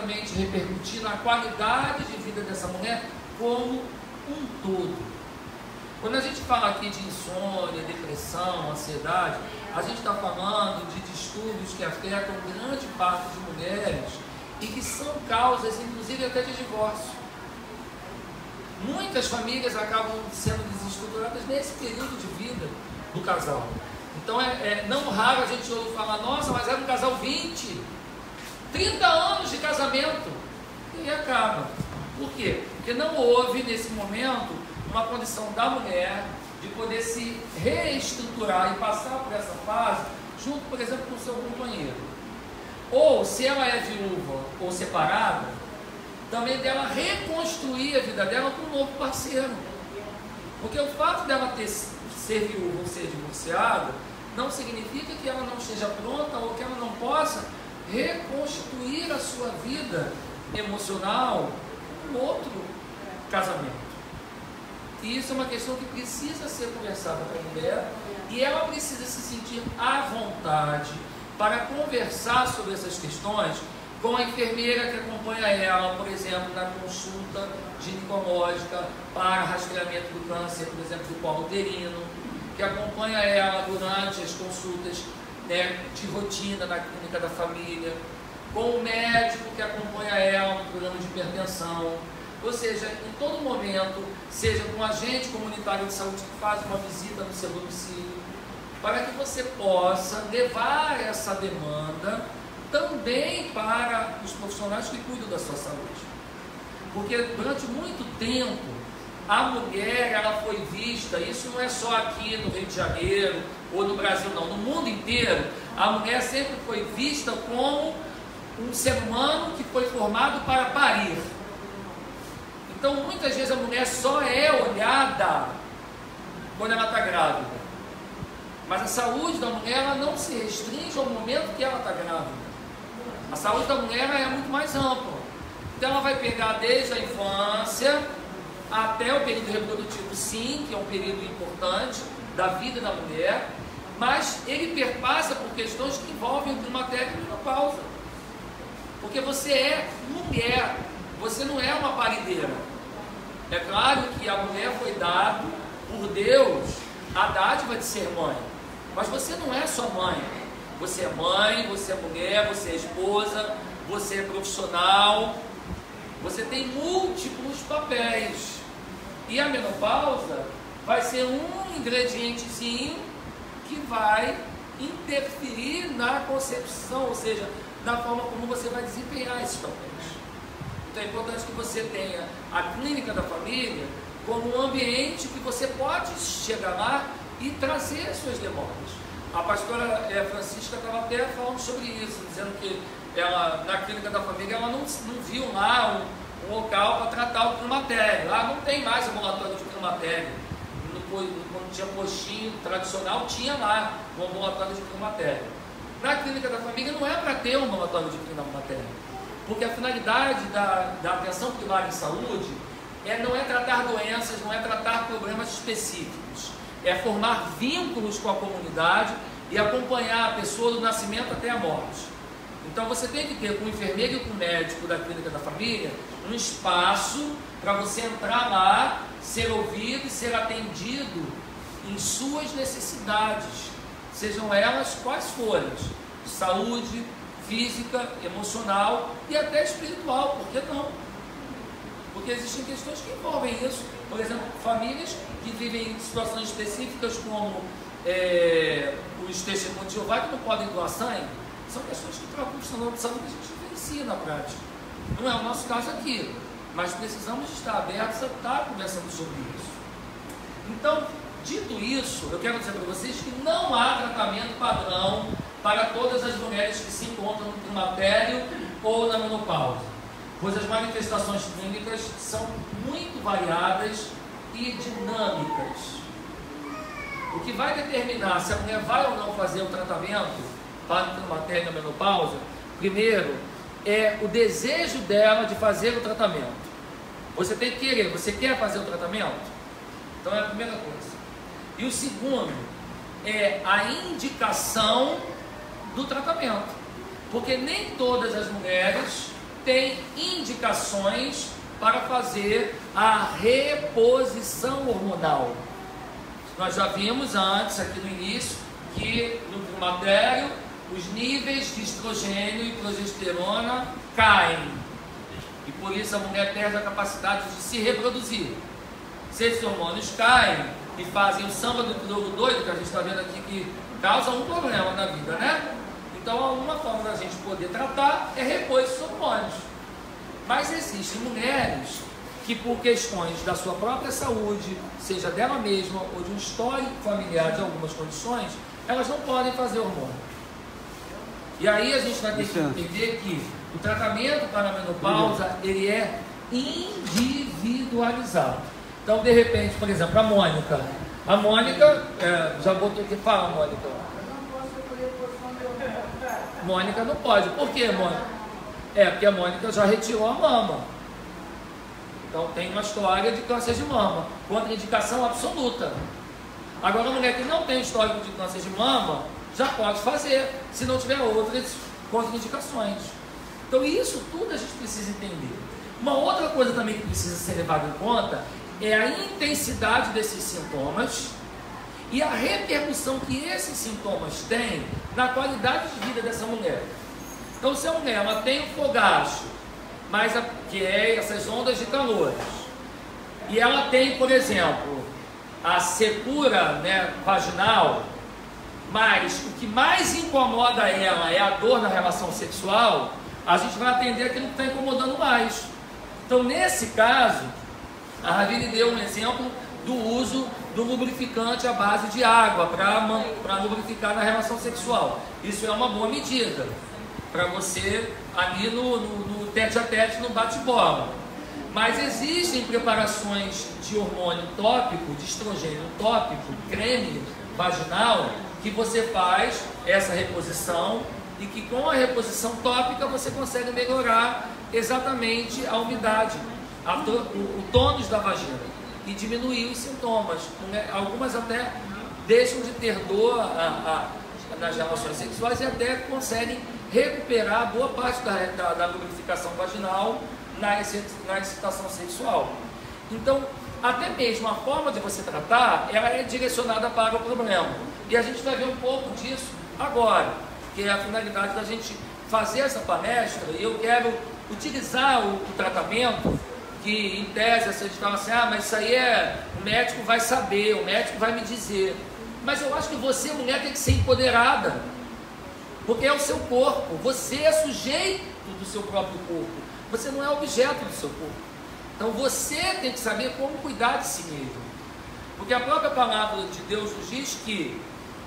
diretamente repercutir na qualidade de vida dessa mulher como um todo. Quando a gente fala aqui de insônia, depressão, ansiedade, a gente está falando de distúrbios que afetam grande parte de mulheres e que são causas, inclusive, até de divórcio. Muitas famílias acabam sendo desestruturadas nesse período de vida do casal. Então não raro a gente ouve falar, nossa, mas era um casal 20, 30 anos de casamento, e acaba. Por quê? Porque não houve nesse momento uma condição da mulher de poder se reestruturar e passar por essa fase junto, por exemplo, com o seu companheiro. Ou, se ela é viúva ou separada, também dela reconstruir a vida dela com um novo parceiro. Porque o fato dela ser viúva ou ser divorciada não significa que ela não esteja pronta ou que ela não possa reconstruir a sua vida emocional com outro casamento. E isso é uma questão que precisa ser conversada com a mulher e ela precisa se sentir à vontade para conversar sobre essas questões com a enfermeira que acompanha ela, por exemplo, na consulta ginecológica para rastreamento do câncer, por exemplo, do colo uterino, que acompanha ela durante as consultas, né, de rotina na clínica da família, com o médico que acompanha ela no programa de hipertensão, ou seja, em todo momento, seja com um agente comunitário de saúde que faz uma visita no seu domicílio, para que você possa levar essa demanda também para os profissionais que cuidam da sua saúde. Porque durante muito tempo, a mulher ela foi vista, isso não é só aqui no Rio de Janeiro ou no Brasil não, no mundo inteiro, a mulher sempre foi vista como um ser humano que foi formado para parir. Então muitas vezes a mulher só é olhada quando ela está grávida. Mas a saúde da mulher ela não se restringe ao momento que ela está grávida. A saúde da mulher é muito mais ampla. Então ela vai pegar desde a infância até o período reprodutivo, sim, que é um período importante da vida da mulher, mas ele perpassa por questões que envolvem o climatério e a menopausa. Porque você é mulher, você não é uma parideira. É claro que a mulher foi dada por Deus a dádiva de ser mãe, mas você não é só mãe. Você é mãe, você é mulher, você é esposa, você é profissional, você tem múltiplos papéis. E a menopausa vai ser um ingredientezinho que vai interferir na concepção, ou seja, na forma como você vai desempenhar esses papéis. Então é importante que você tenha a clínica da família como um ambiente que você pode chegar lá e trazer as suas demandas. A pastora Francisca estava até falando sobre isso, dizendo que ela, na clínica da família, ela não viu lá um local para tratar o climatério. Lá não tem mais ambulatório de climatério. Quando tinha postinho tradicional, tinha lá um ambulatório de climatério. Na clínica da família não é para ter um ambulatório de climatério, porque a finalidade da atenção primária em saúde não é tratar doenças, não é tratar problemas específicos, é formar vínculos com a comunidade e acompanhar a pessoa do nascimento até a morte. Então você tem que ter com o enfermeiro e com o médico da clínica da família um espaço para você entrar lá, ser ouvido e ser atendido em suas necessidades, sejam elas quais forem, de saúde, física, emocional e até espiritual, por que não? Porque existem questões que envolvem isso, por exemplo, famílias que vivem em situações específicas como os testemunhos de Jeová que não podem doar sangue, são questões que para o profissional de saúde a gente vivencia na prática. Não é o nosso caso aqui, mas precisamos estar abertos a estar conversando sobre isso. Então, dito isso, eu quero dizer para vocês que não há tratamento padrão para todas as mulheres que se encontram no climatério ou na menopausa, pois as manifestações clínicas são muito variadas e dinâmicas. O que vai determinar se a mulher vai ou não fazer o tratamento para o climatério e a menopausa, primeiro, é o desejo dela de fazer o tratamento. Você tem que querer, você quer fazer o tratamento? Então é a primeira coisa. E o segundo é a indicação do tratamento, porque nem todas as mulheres tem indicações para fazer a reposição hormonal. Nós já vimos antes, aqui no início, que no climatério os níveis de estrogênio e progesterona caem. E por isso a mulher perde a capacidade de se reproduzir. Se esses hormônios caem e fazem o samba do crioulo doido, que a gente está vendo aqui, que causa um problema na vida, né? Então, uma forma da gente poder tratar é repor esses hormônios. Mas existem mulheres que, por questões da sua própria saúde, seja dela mesma ou de um histórico familiar de algumas condições, elas não podem fazer hormônio. E aí a gente vai ter que entender que o tratamento para a menopausa, ele é individualizado. Então, de repente, por exemplo, a Mônica, já botou aqui, fala, Mônica. Mônica não pode. Por quê, Mônica? Porque a Mônica já retirou a mama. Então tem uma história de câncer de mama, contraindicação absoluta. Agora, a mulher que não tem histórico de câncer de mama, já pode fazer, se não tiver outras contraindicações. Então isso tudo a gente precisa entender. Uma outra coisa também que precisa ser levada em conta é a intensidade desses sintomas e a repercussão que esses sintomas têm na qualidade de vida dessa mulher. Então, se a mulher ela tem um fogacho, que é essas ondas de calor, e ela tem, por exemplo, a secura, né, vaginal, mas o que mais incomoda ela é a dor na relação sexual, a gente vai atender aquilo que está incomodando mais. Então, nesse caso, a Ravine deu um exemplo do uso do lubrificante à base de água para lubrificar na relação sexual. Isso é uma boa medida para você ali no tete a tete, no bate-bola. Mas existem preparações de hormônio tópico, de estrogênio tópico, creme vaginal, que você faz essa reposição e que com a reposição tópica você consegue melhorar exatamente a umidade, o tônus da vagina e diminuir os sintomas. Algumas até deixam de ter dor nas relações sexuais e até conseguem recuperar boa parte da lubrificação vaginal na excitação sexual. Então, até mesmo a forma de você tratar, ela é direcionada para o problema. E a gente vai ver um pouco disso agora, que é a finalidade da gente fazer essa palestra. E eu quero utilizar o tratamento que, em tese, a gente fala assim, mas isso aí o médico vai saber, o médico vai me dizer. Mas eu acho que você, mulher, tem que ser empoderada, porque é o seu corpo, você é sujeito do seu próprio corpo, você não é objeto do seu corpo. Então você tem que saber como cuidar de si mesmo, porque a própria palavra de Deus nos diz que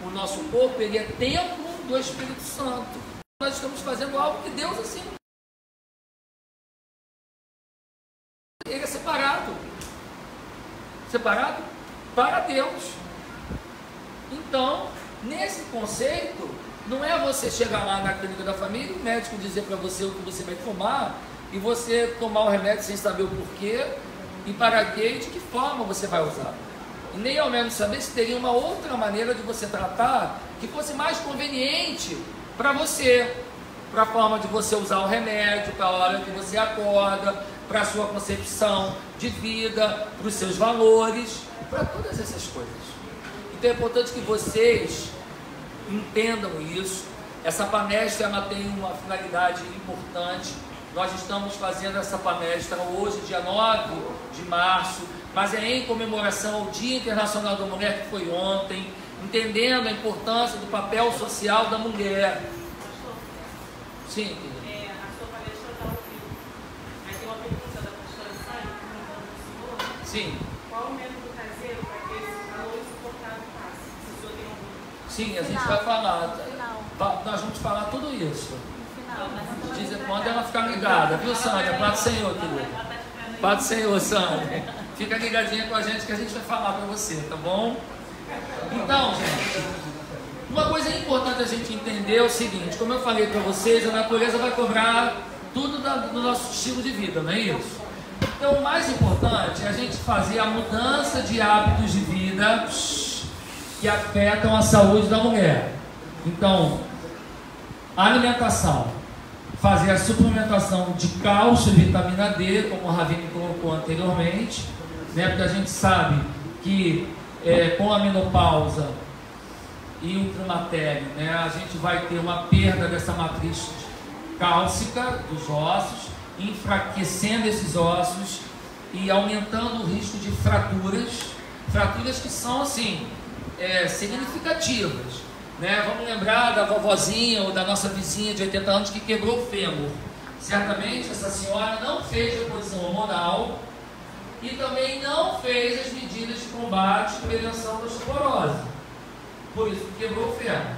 o nosso corpo, ele é templo do Espírito Santo. Nós estamos fazendo algo que Deus assim, ele é separado para Deus. Então, nesse conceito, não é você chegar lá na clínica da família e o médico dizer para você o que você vai tomar e você tomar o remédio sem saber o porquê e para quê e de que forma você vai usar. E nem ao menos saber se teria uma outra maneira de você tratar que fosse mais conveniente para você, para a forma de você usar o remédio, para a hora que você acorda, para a sua concepção de vida, para os seus valores, para todas essas coisas. Então é importante que vocês entendam isso. Essa palestra ela tem uma finalidade importante. Nós estamos fazendo essa palestra hoje, dia 9 de março, mas é em comemoração ao Dia Internacional da Mulher, que foi ontem, entendendo a importância do papel social da mulher. Sim, querida. A sua palestra está ao vivo. Aí tem uma pergunta da pastora Sara, perguntando para o senhor. Sim. Qual o método caseiro para que esse calor insuportável passe? Se o senhor tem algum. Sim, a gente vai falar. Nós vamos falar tudo isso. Quando ela ficar ligada, viu, Sânia? Paz do Senhor, querido. Paz do Senhor, Sânia. Fica ligadinha com a gente que a gente vai falar para você, tá bom? Então, gente, uma coisa importante a gente entender é o seguinte: como eu falei para vocês, a natureza vai cobrar tudo do nosso estilo de vida, não é isso? Então, o mais importante é a gente fazer a mudança de hábitos de vida que afetam a saúde da mulher. Então, alimentação, fazer a suplementação de cálcio e vitamina D, como o Ravine colocou anteriormente, né? Porque a gente sabe que com a menopausa e o climatério, né, a gente vai ter uma perda dessa matriz cálcica dos ossos, enfraquecendo esses ossos e aumentando o risco de fraturas que são assim significativas, né? Vamos lembrar da vovozinha ou da nossa vizinha de 80 anos que quebrou o fêmur. Certamente essa senhora não fez reposição hormonal e também não fez as medidas de combate e prevenção da osteoporose, por isso que quebrou o fêmur.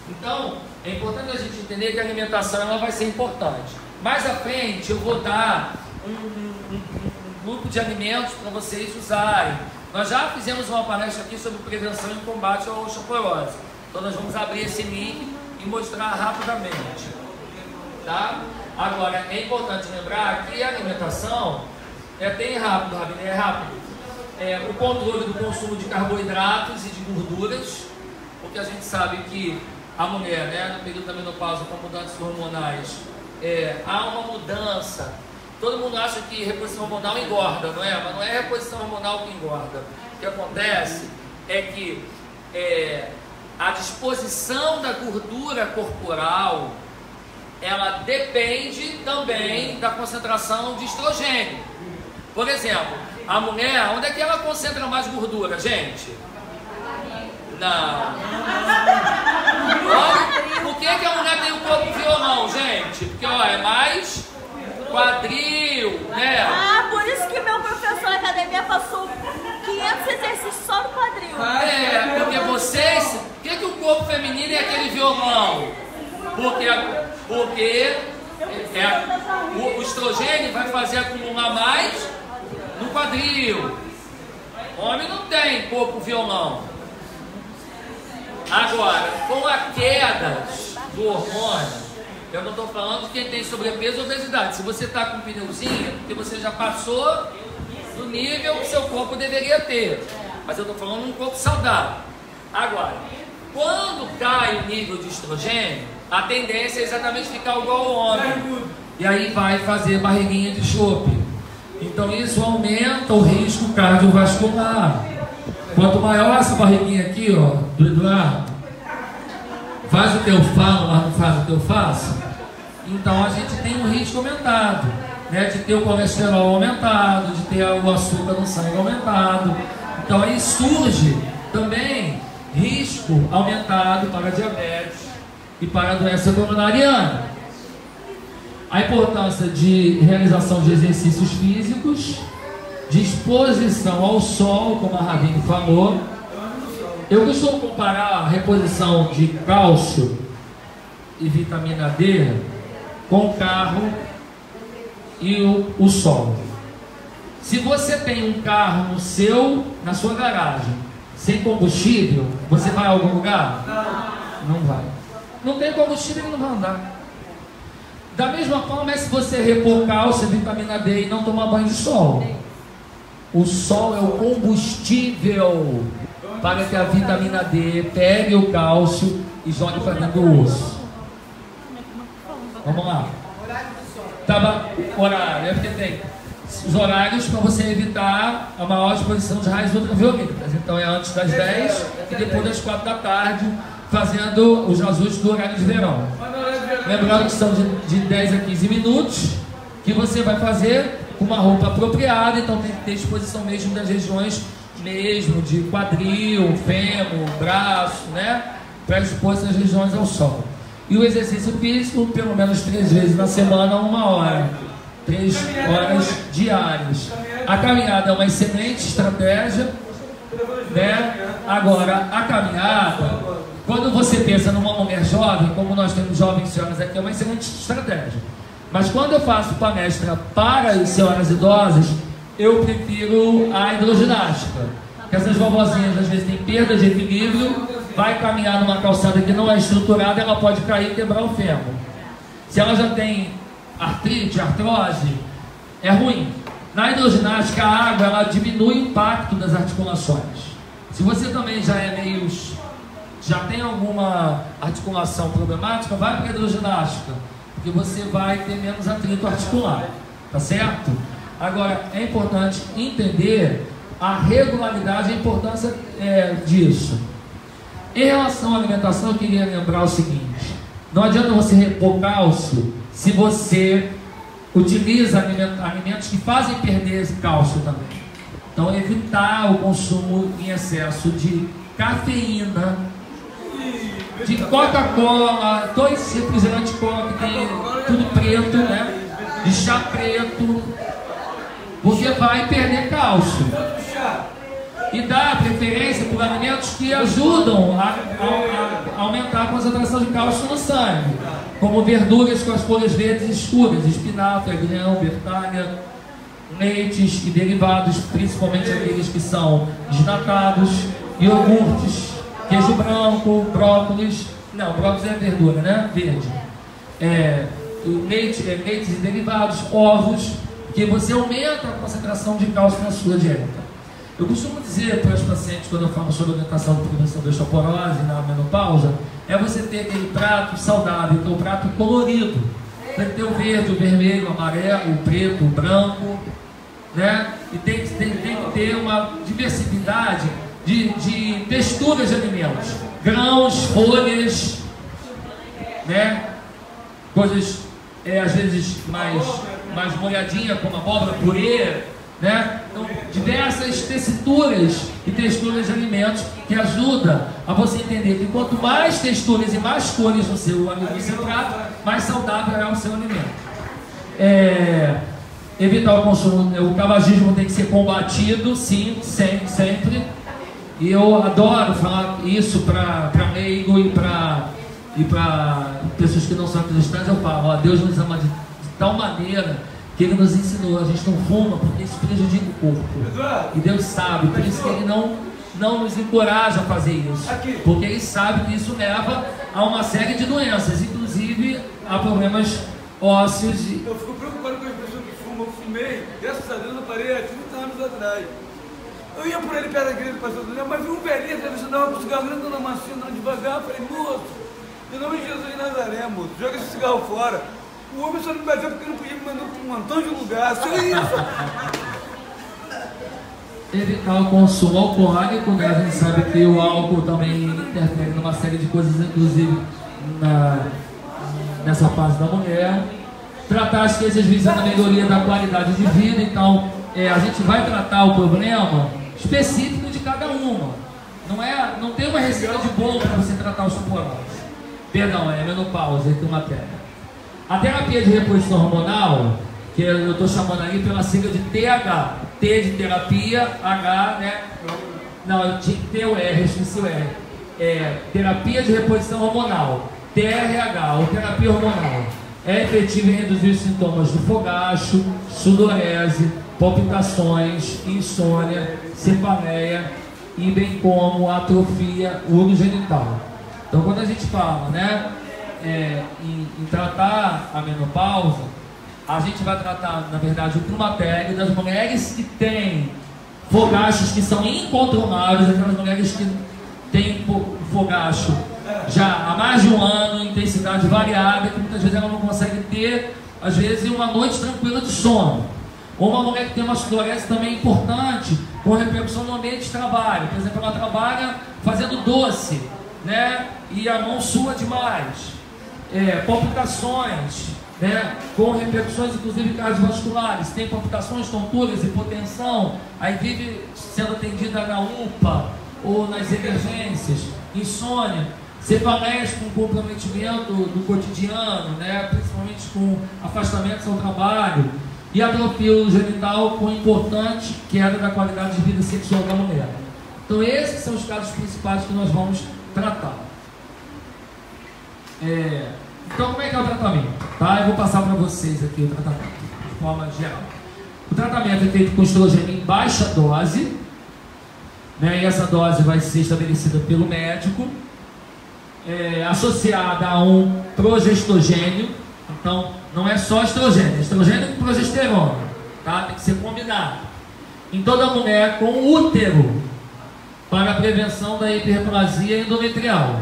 Então é importante a gente entender que a alimentação ela vai ser importante. Mais à frente eu vou dar um grupo de alimentos para vocês usarem. Nós já fizemos uma palestra aqui sobre prevenção e combate à osteoporose. Então nós vamos abrir esse link e mostrar rapidamente. Tá? Agora, é importante lembrar que a alimentação é bem rápido, Ravine, é rápido. O controle do consumo de carboidratos e de gorduras, porque a gente sabe que a mulher, né, no período da menopausa, com mudanças hormonais, há uma mudança. Todo mundo acha que reposição hormonal engorda, não é? Mas não é a reposição hormonal que engorda. O que acontece é que a disposição da gordura corporal, ela depende também da concentração de estrogênio. Por exemplo, a mulher, onde é que ela concentra mais gordura, gente? Não. Olha, por que a mulher tem o corpo violão, gente? Porque é mais quadril, né? Por isso que meu professor na academia passou 500 exercícios só no quadril. Porque vocês... Por que o corpo feminino é aquele violão? Porque o estrogênio vai fazer acumular mais no quadril. Homem não tem corpo violão. Agora, com a queda do hormônio, eu não estou falando de quem tem sobrepeso ou obesidade. Se você está com pneuzinho, porque você já passou do nível que seu corpo deveria ter. Mas eu estou falando de um corpo saudável. Agora, quando cai o nível de estrogênio, a tendência é exatamente ficar igual ao homem. E aí vai fazer barriguinha de chope. Então isso aumenta o risco cardiovascular. Quanto maior essa barriguinha aqui, ó, do Eduardo, faz o que eu falo, mas não faz o que eu faço, então a gente tem um risco aumentado, né, de ter o colesterol aumentado, de ter o açúcar no sangue aumentado. Então aí surge também risco aumentado para diabetes e para a doença coronariana. A importância de realização de exercícios físicos, de exposição ao sol, como a Ravine falou. Eu costumo comparar a reposição de cálcio e vitamina D com o carro e o sol. Se você tem um carro na sua garagem, sem combustível, você vai a algum lugar? Não vai. Não tem combustível, ele não vai andar. Da mesma forma é se você repor cálcio e vitamina D e não tomar banho de sol. O sol é o combustível para que a vitamina D pegue o cálcio e jogue para dentro do osso. Vamos lá. Horário, é porque tem os horários para você evitar a maior exposição de raios ultravioletas. Então é antes das 10 e depois das 4 da tarde, fazendo os ajustes do horário de verão. Lembrando que são de 10 a 15 minutos, que você vai fazer com uma roupa apropriada. Então tem que ter exposição mesmo das regiões mesmo de quadril, fêmur, braço, né, para expor essas regiões ao sol. E o exercício físico, pelo menos 3 vezes na semana, 1 hora, 3 horas diárias. A caminhada é uma excelente estratégia, né? Agora, a caminhada, quando você pensa numa mulher jovem, como nós temos jovens senhoras aqui, é uma excelente estratégia. Mas quando eu faço palestra para as senhoras idosas, eu prefiro a hidroginástica. Porque essas vovozinhas às vezes têm perda de equilíbrio, vai caminhar numa calçada que não é estruturada, ela pode cair e quebrar o fêmur. Se ela já tem artrite, artrose, é ruim. Na hidroginástica, a água ela diminui o impacto das articulações. Se você também já tem alguma articulação problemática, vai para a hidroginástica. porque você vai ter menos atrito articular, tá certo? Agora, é importante entender a regularidade e a importância disso. Em relação à alimentação, eu queria lembrar o seguinte: não adianta você repor cálcio se você utiliza alimentos que fazem perder esse cálcio também. Então, evitar o consumo em excesso de cafeína, de Coca-Cola, todo esse refrigerante Coca, que tem tudo preto, né? De chá preto, porque vai perder cálcio. E dá preferência por alimentos que ajudam a aumentar a concentração de cálcio no sangue, como verduras com as folhas verdes escuras, espinafre, agrião, bertalha, leites e derivados, principalmente aqueles que são desnatados, iogurtes, queijo branco, brócolis. Não, brócolis é verdura, né? Verde. Leites e derivados, ovos, que você aumenta a concentração de cálcio na sua dieta. Eu costumo dizer para os pacientes, quando eu falo sobre orientação de prevenção da osteoporose na menopausa, é você ter aquele prato saudável, que é o prato colorido. Tem que ter o verde, o vermelho, o amarelo, o preto, o branco, né? E tem que ter uma diversidade de texturas de alimentos, grãos, folhas, né? Coisas às vezes mais molhadinha, como abóbora, purê, né? Então, diversas tessituras e texturas de alimentos que ajuda a você entender que quanto mais texturas e mais cores no seu prato, mais saudável é o seu alimento. Evitar o consumo, o tabagismo tem que ser combatido, sim, sempre. E eu adoro falar isso para leigo e para pessoas que não são cristãs. Eu falo, Deus nos ama de tal maneira que Ele nos ensinou, a gente não fuma porque isso prejudica o corpo. E Deus sabe, por isso que Ele não nos encoraja a fazer isso. Porque Ele sabe que isso leva a uma série de doenças, inclusive a problemas ósseos. Eu fico preocupado com as pessoas que fumam. Eu fumei, graças a Deus eu parei há 30 anos atrás. Eu ia por ele perto da igreja do pastor Daniel, mas vi um velhinho atravessando com o cigarro grande, dando uma cena devagar. Falei, moço, em nome de Jesus de Nazaré, moço, joga esse cigarro fora. O homem só não bateu porque não podia me mandar para um montão de lugar. Só isso. Evitar o consumo alcoólico, né? A gente sabe que o álcool também interfere numa série de coisas, inclusive nessa fase da mulher. Tratar as coisas visando a melhoria da qualidade de vida. Então, a gente vai tratar o problema específico de cada uma. Não tem uma receita de bolo para você tratar os osteoporose. Perdão, é menopausa, climatéria. A terapia de reposição hormonal, que eu estou chamando aí pela sigla de TH. T de terapia, H, né? Não, eu tinha que ter o R, eu esqueci o R. Terapia de reposição hormonal, TRH, ou terapia hormonal. É efetiva em reduzir os sintomas do fogacho, sudorese, palpitações, insônia, cefaleia e bem como atrofia urogenital. Então, quando a gente fala, né, em tratar a menopausa, a gente vai tratar, na verdade, o climatério das mulheres que têm fogachos que são incontroláveis, aquelas mulheres que têm fogacho já há mais de um ano, intensidade variável, que muitas vezes ela não consegue ter, às vezes, uma noite tranquila de sono. Ou uma mulher que tem uma sudorese também importante, com repercussão no ambiente de trabalho. Por exemplo, ela trabalha fazendo doce, né? E a mão sua demais. Palpitações, né? Com repercussões inclusive cardiovasculares. Tem palpitações, tonturas, hipotensão. Aí vive sendo atendida na UPA ou nas emergências. Insônia. Cefaleias com comprometimento do cotidiano, né? Principalmente com afastamentos ao trabalho. E atrofia genital com importante queda da qualidade de vida sexual da mulher. Então esses são os casos principais que nós vamos tratar. Então como é que é o tratamento? Tá? Eu vou passar para vocês aqui o tratamento, de forma geral. O tratamento é feito com estrogênio em baixa dose, né? E essa dose vai ser estabelecida pelo médico, associada a um progestogênio. Então, não é só estrogênio, estrogênio com progesterona, tá? Tem que ser combinado. Em toda mulher com útero, para a prevenção da hiperplasia endometrial.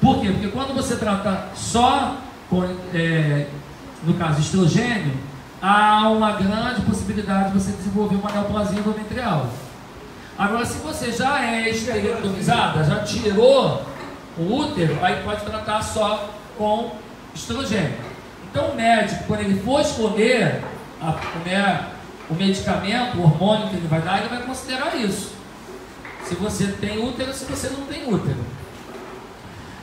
Por quê? Porque quando você trata só no caso estrogênio, há uma grande possibilidade de você desenvolver uma neoplasia endometrial. Agora, se você já é esterectomizada, já tirou o útero, aí pode tratar só com estrogênio. Então, o médico, quando ele for escolher o medicamento, o hormônio que ele vai dar, ele vai considerar isso. Se você tem útero, se você não tem útero.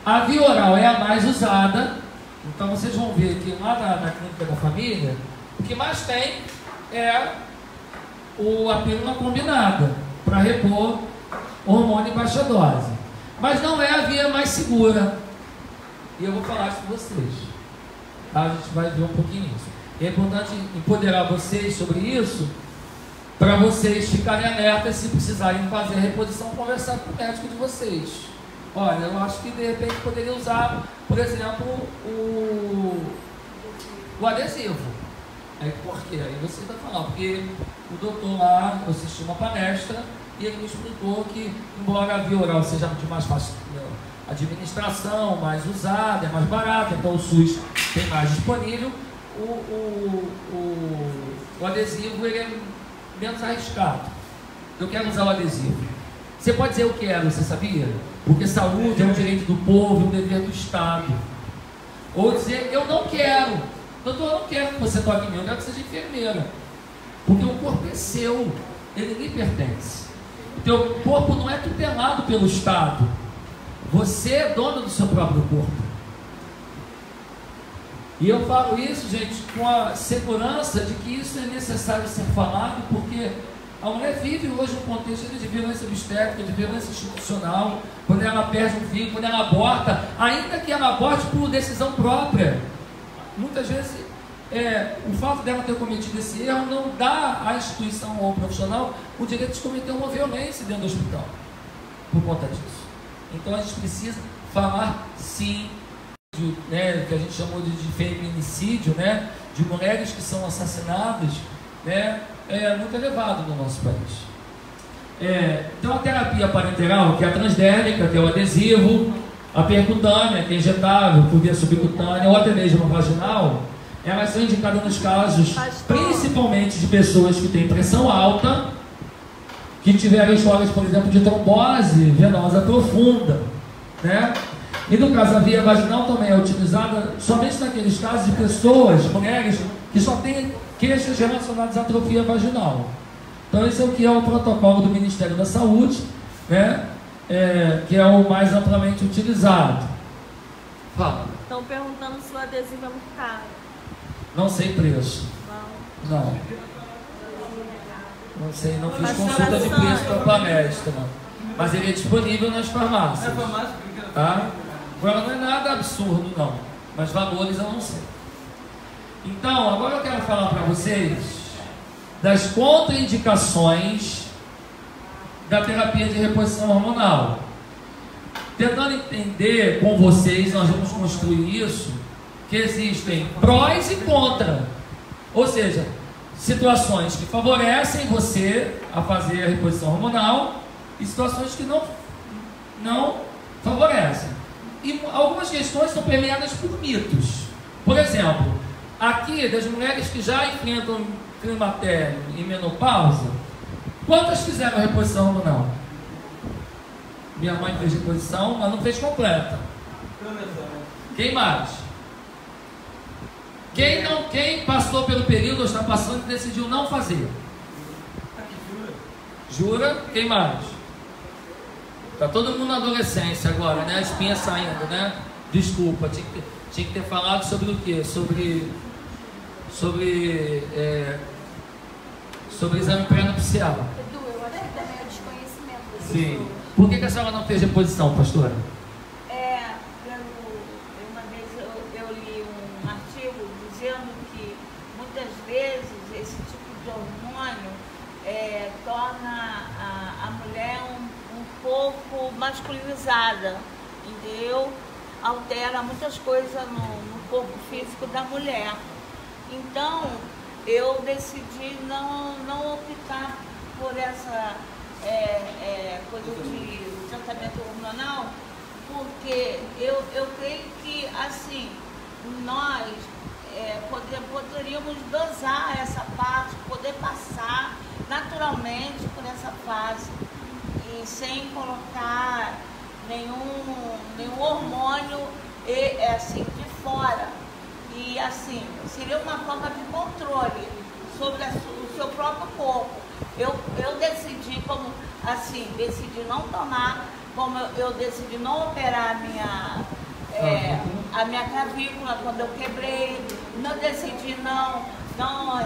A via oral é a mais usada. Então, vocês vão ver que lá na clínica da família, o que mais tem é a pílula combinada para repor hormônio em baixa dose. Mas não é a via mais segura. E eu vou falar isso para vocês. Tá? A gente vai ver um pouquinho isso. É importante empoderar vocês sobre isso, para vocês ficarem alertas se precisarem fazer a reposição, conversar com o médico de vocês. Olha, eu acho que de repente poderia usar, por exemplo, o adesivo. Aí por quê? Aí você vai falar, porque o doutor lá, eu assisti uma palestra e ele me explicou que, embora a via oral seja de mais fácil administração, mais usada, é mais barata, então o SUS tem mais disponível, o adesivo ele é menos arriscado. Eu quero usar o adesivo. Você pode dizer eu quero, você sabia? Porque saúde é um direito do povo, um dever do Estado. Ou dizer eu não quero. Doutor, eu não quero que você toque em mim, eu quero que seja enfermeira. Porque o corpo é seu, ele lhe pertence. O teu corpo não é tutelado pelo Estado. Você é dono do seu próprio corpo. E eu falo isso, gente, com a segurança de que isso é necessário ser falado, porque a mulher vive hoje um contexto de violência obstétrica, de violência institucional, quando ela perde um filho, quando ela aborta, ainda que ela aborte por decisão própria. Muitas vezes, o fato dela ter cometido esse erro não dá à instituição ou ao profissional o direito de cometer uma violência dentro do hospital, por conta disso. Então a gente precisa falar sim, que a gente chamou de feminicídio, de mulheres que são assassinadas, é muito elevado no nosso país. Então a terapia parenteral, que é a transdérmica, que é o adesivo, a percutânea, que é injetável, por via subcutânea, ou até mesmo a vaginal, elas são indicadas nos casos, principalmente de pessoas que têm pressão alta, que tiveram histórias, por exemplo, de trombose venosa profunda, E no caso, a via vaginal também é utilizada somente naqueles casos de pessoas, mulheres, que só têm queixas relacionadas à atrofia vaginal. Então, esse é o que é o protocolo do Ministério da Saúde, que é o mais amplamente utilizado. Fala. Estão perguntando se o adesivo é muito caro. Não sei preço. Não. Não sei, não fiz consulta de preço para a palestra, mas ele é disponível nas farmácias. Tá? Agora não é nada absurdo não, mas valores eu não sei. Então, agora eu quero falar para vocês das contraindicações da terapia de reposição hormonal. Tentando entender com vocês, nós vamos construir isso, que existem prós e contra. Ou seja, situações que favorecem você a fazer a reposição hormonal e situações que não favorecem. E algumas questões são permeadas por mitos. Por exemplo, aqui das mulheres que já enfrentam climatério e menopausa, quantas fizeram a reposição hormonal? Minha mãe fez reposição, mas não fez completa. Quem mais? Quem passou pelo período ou está passando e decidiu não fazer? Jura? Quem mais? Tá todo mundo na adolescência agora, né? A espinha saindo, né? Desculpa, tinha que ter falado sobre o quê? Sobre exame pré-nupcial. Edu, eu acho que também é o desconhecimento das Sim. pessoas. Por que a senhora não fez reposição, pastora? Uma vez eu li um artigo dizendo que muitas vezes esse tipo de hormônio torna a mulher um pouco masculinizada, entendeu? Altera muitas coisas no corpo físico da mulher. Então, eu decidi não optar por essa coisa de tratamento hormonal, porque eu creio que, assim, nós poderíamos dosar essa parte, poder passar naturalmente por essa fase e sem colocar nenhum hormônio assim de fora. E assim, seria uma forma de controle sobre o seu próprio corpo. Eu decidi decidi não tomar, como eu decidi não operar a minha clavícula quando eu quebrei, não decidi não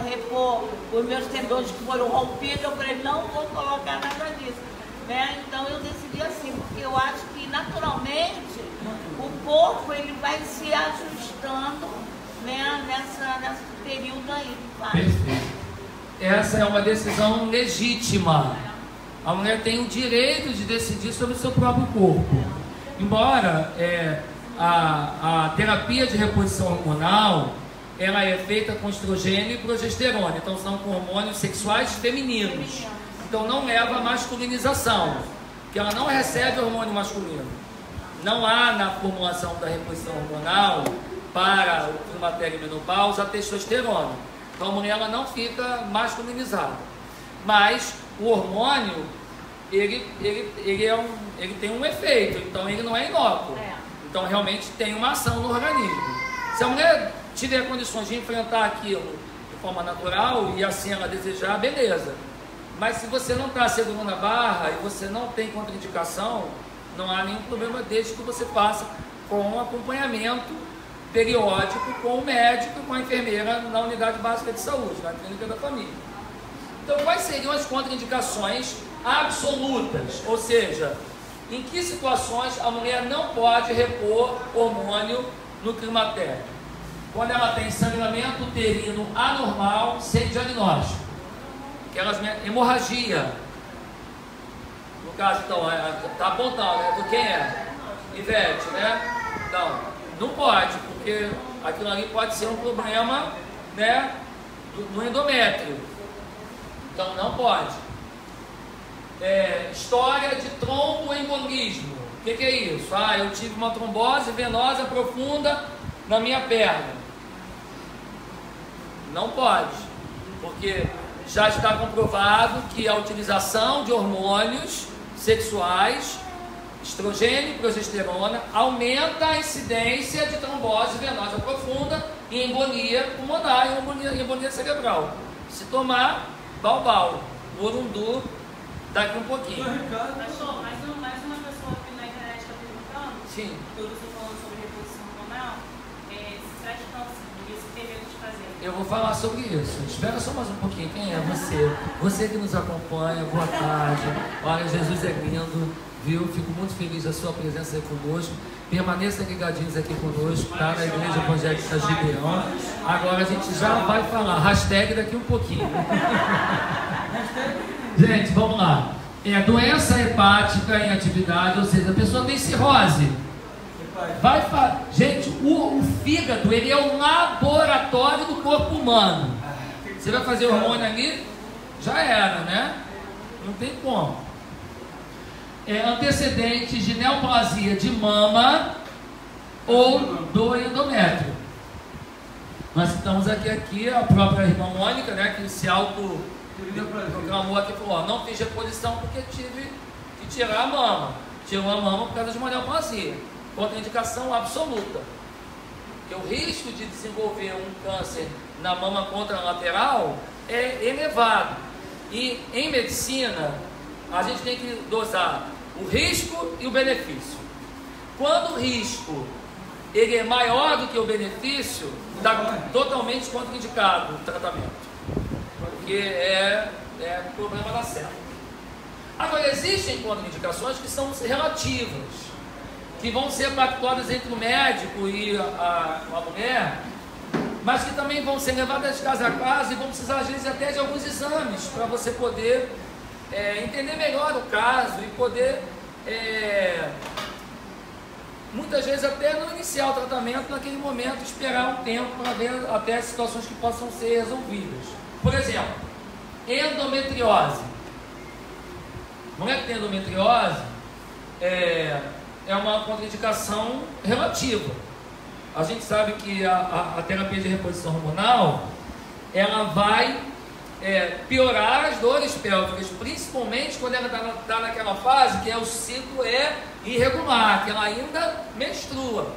repor os meus tendões que foram rompidos, eu falei, não vou colocar nada disso. Né? Então eu decidi assim, porque eu acho que naturalmente o corpo ele vai se ajustando, né, nesse período aí. Perfeito. Essa é uma decisão legítima. A mulher tem o direito de decidir sobre o seu próprio corpo. Embora a terapia de reposição hormonal ela é feita com estrogênio e progesterona, então são com hormônios sexuais femininos. Então não leva a masculinização, porque ela não recebe hormônio masculino. Não há na formulação da reposição hormonal para o climatério e menopausa a testosterona. Então a mulher ela não fica masculinizada. Mas o hormônio ele tem um efeito, então ele não é inócuo. Então realmente tem uma ação no organismo. Se a mulher tiver condições de enfrentar aquilo de forma natural e assim ela desejar, beleza. Mas se você não está segurando a barra e você não tem contraindicação, não há nenhum problema desde que você faça com um acompanhamento periódico com o médico e com a enfermeira na unidade básica de saúde, na clínica da família. Então quais seriam as contraindicações absolutas? Ou seja, em que situações a mulher não pode repor hormônio no climatério? Quando ela tem sangramento uterino anormal sem diagnóstico, hemorragia. No caso, então, está apontando, né? Quem é? Ivete, né? Então, não pode, porque aquilo ali pode ser um problema, né, no endométrio. Então, não pode. História de tromboembolismo. O que é isso? Eu tive uma trombose venosa profunda na minha perna. Não pode, porque já está comprovado que a utilização de hormônios sexuais, estrogênio e progesterona, aumenta a incidência de trombose venosa profunda e embolia pulmonar e embolia cerebral. Se tomar, balbal, morundu, daqui um pouquinho. Pastor, mais uma pessoa aqui na internet está perguntando. Sim. Tudo você falando sobre reposição hormonal, se traz câncer, e esse período de fazer. Eu vou falar sobre isso. Espera só mais um pouquinho. Quem é você? Você que nos acompanha, boa tarde. Olha, Jesus é lindo, viu? Fico muito feliz da sua presença aí conosco. Permaneçam ligadinhos aqui conosco, tá? Na Igreja Evangélica Gibeão. Agora a gente já vai falar. Hashtag daqui um pouquinho. Gente, vamos lá. Doença hepática em atividade, ou seja, a pessoa tem cirrose. Gente, o fígado ele é um laboratório do corpo humano. Você vai fazer hormônio ali, já era, né? Não tem como. Antecedentes de neoplasia de mama ou do endométrio. Nós estamos aqui a própria irmã Mônica, né, que se proclamou aqui, falou, não fiz reposição porque tive que tirar a mama. Tirou a mama por causa de uma neoplasia. Contraindicação absoluta. Porque o risco de desenvolver um câncer na mama contralateral é elevado. E em medicina, a gente tem que dosar o risco e o benefício. Quando o risco ele é maior do que o benefício, está totalmente contraindicado o tratamento. Porque é um problema da célula. Agora, existem contraindicações que são relativas, que vão ser pactuadas entre o médico e a mulher, mas que também vão ser levadas de casa a casa e vão precisar, às vezes, até de alguns exames para você poder entender melhor o caso e poder, muitas vezes, até não iniciar o tratamento naquele momento, esperar um tempo para ver até situações que possam ser resolvidas. Por exemplo, endometriose. Mulher que tem endometriose é uma contraindicação relativa. a gente sabe que a terapia de reposição hormonal, ela vai piorar as dores pélvicas, principalmente quando ela está naquela fase que o ciclo é irregular, que ela ainda menstrua.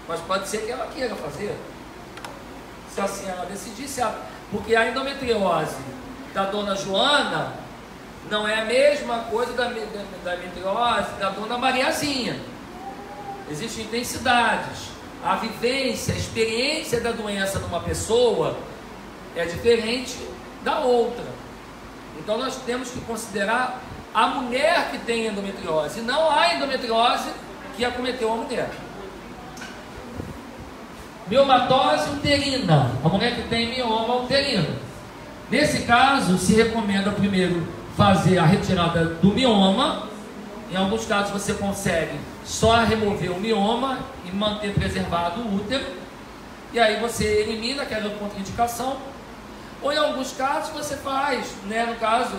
Mas pode ser que ela queira fazer, se assim ela decidir, porque a endometriose da dona Joana não é a mesma coisa da endometriose da dona Mariazinha. Existem intensidades. A vivência, a experiência da doença numa pessoa é diferente da outra. Então nós temos que considerar a mulher que tem endometriose, e não a endometriose que acometeu a mulher. Miomatose uterina, a mulher que tem mioma uterino. Nesse caso, se recomenda primeiro fazer a retirada do mioma. Em alguns casos você consegue só remover o mioma e manter preservado o útero, e aí você elimina aquela contraindicação. Ou em alguns casos você faz, no caso,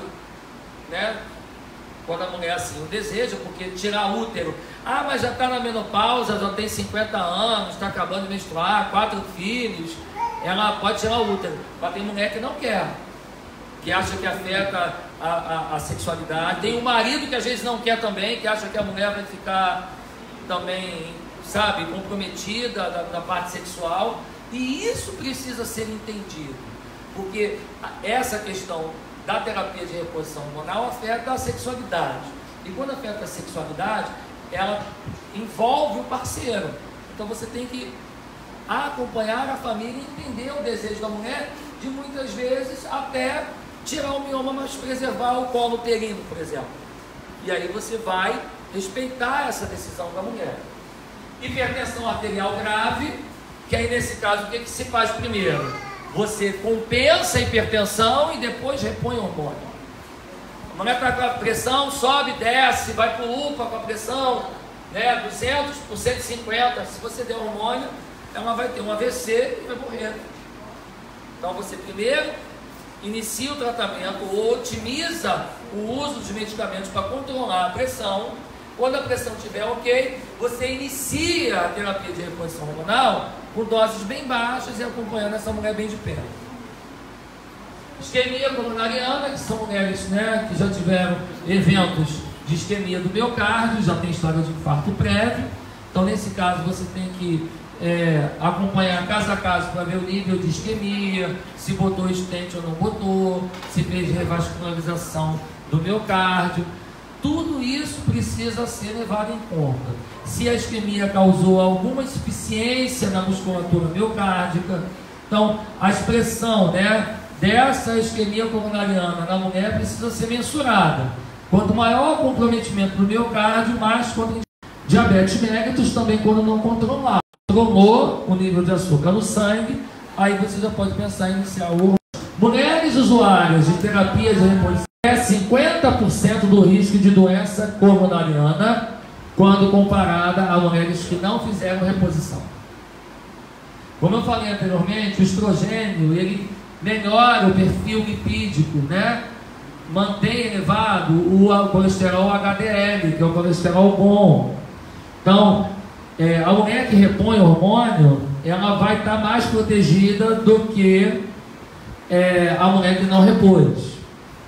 quando a mulher assim o deseja, porque tirar útero, mas já está na menopausa, já tem 50 anos, está acabando de menstruar, 4 filhos, ela pode tirar o útero. Mas tem mulher que não quer, que acha que afeta a sexualidade. Tem o marido que às vezes não quer também, que acha que a mulher vai ficar também, comprometida da parte sexual. E isso precisa ser entendido, porque essa questão da terapia de reposição hormonal afeta a sexualidade. E quando afeta a sexualidade, ela envolve o parceiro. Então você tem que acompanhar a família e entender o desejo da mulher, de muitas vezes até tirar o mioma, mas preservar o colo uterino, por exemplo. E aí você vai respeitar essa decisão da mulher. Hipertensão arterial grave, que aí nesse caso o que se faz primeiro? Você compensa a hipertensão e depois repõe o hormônio. A mulher está com a pressão, sobe, desce, vai para o UPA com a pressão, 200 por 150. Se você der hormônio, ela vai ter um AVC e vai morrer. Então você primeiro inicia o tratamento ou otimiza o uso dos medicamentos para controlar a pressão. Quando a pressão estiver ok, você inicia a terapia de reposição hormonal com doses bem baixas e acompanhando essa mulher bem de perto. Isquemia coronariana, que são mulheres que já tiveram eventos de isquemia do miocárdio, já tem história de infarto prévio. Então nesse caso você tem que acompanhar caso a caso para ver o nível de isquemia, se botou stent ou não botou, se fez revascularização do miocárdio. Tudo isso precisa ser levado em conta. Se a isquemia causou alguma insuficiência na musculatura miocárdica, então a expressão dessa isquemia coronariana na mulher precisa ser mensurada. Quanto maior o comprometimento do miocárdio, mais diabetes mellitus também quando não controlado. Controlou o nível de açúcar no sangue, aí você já pode pensar em iniciar o... Mulheres usuárias de terapia de reposição 50% do risco de doença coronariana quando comparada a mulheres que não fizeram reposição. Como eu falei anteriormente, o estrogênio ele melhora o perfil lipídico, mantém elevado o colesterol HDL, que é o colesterol bom. Então, a mulher que repõe hormônio, ela vai estar mais protegida do que a mulher que não repôs.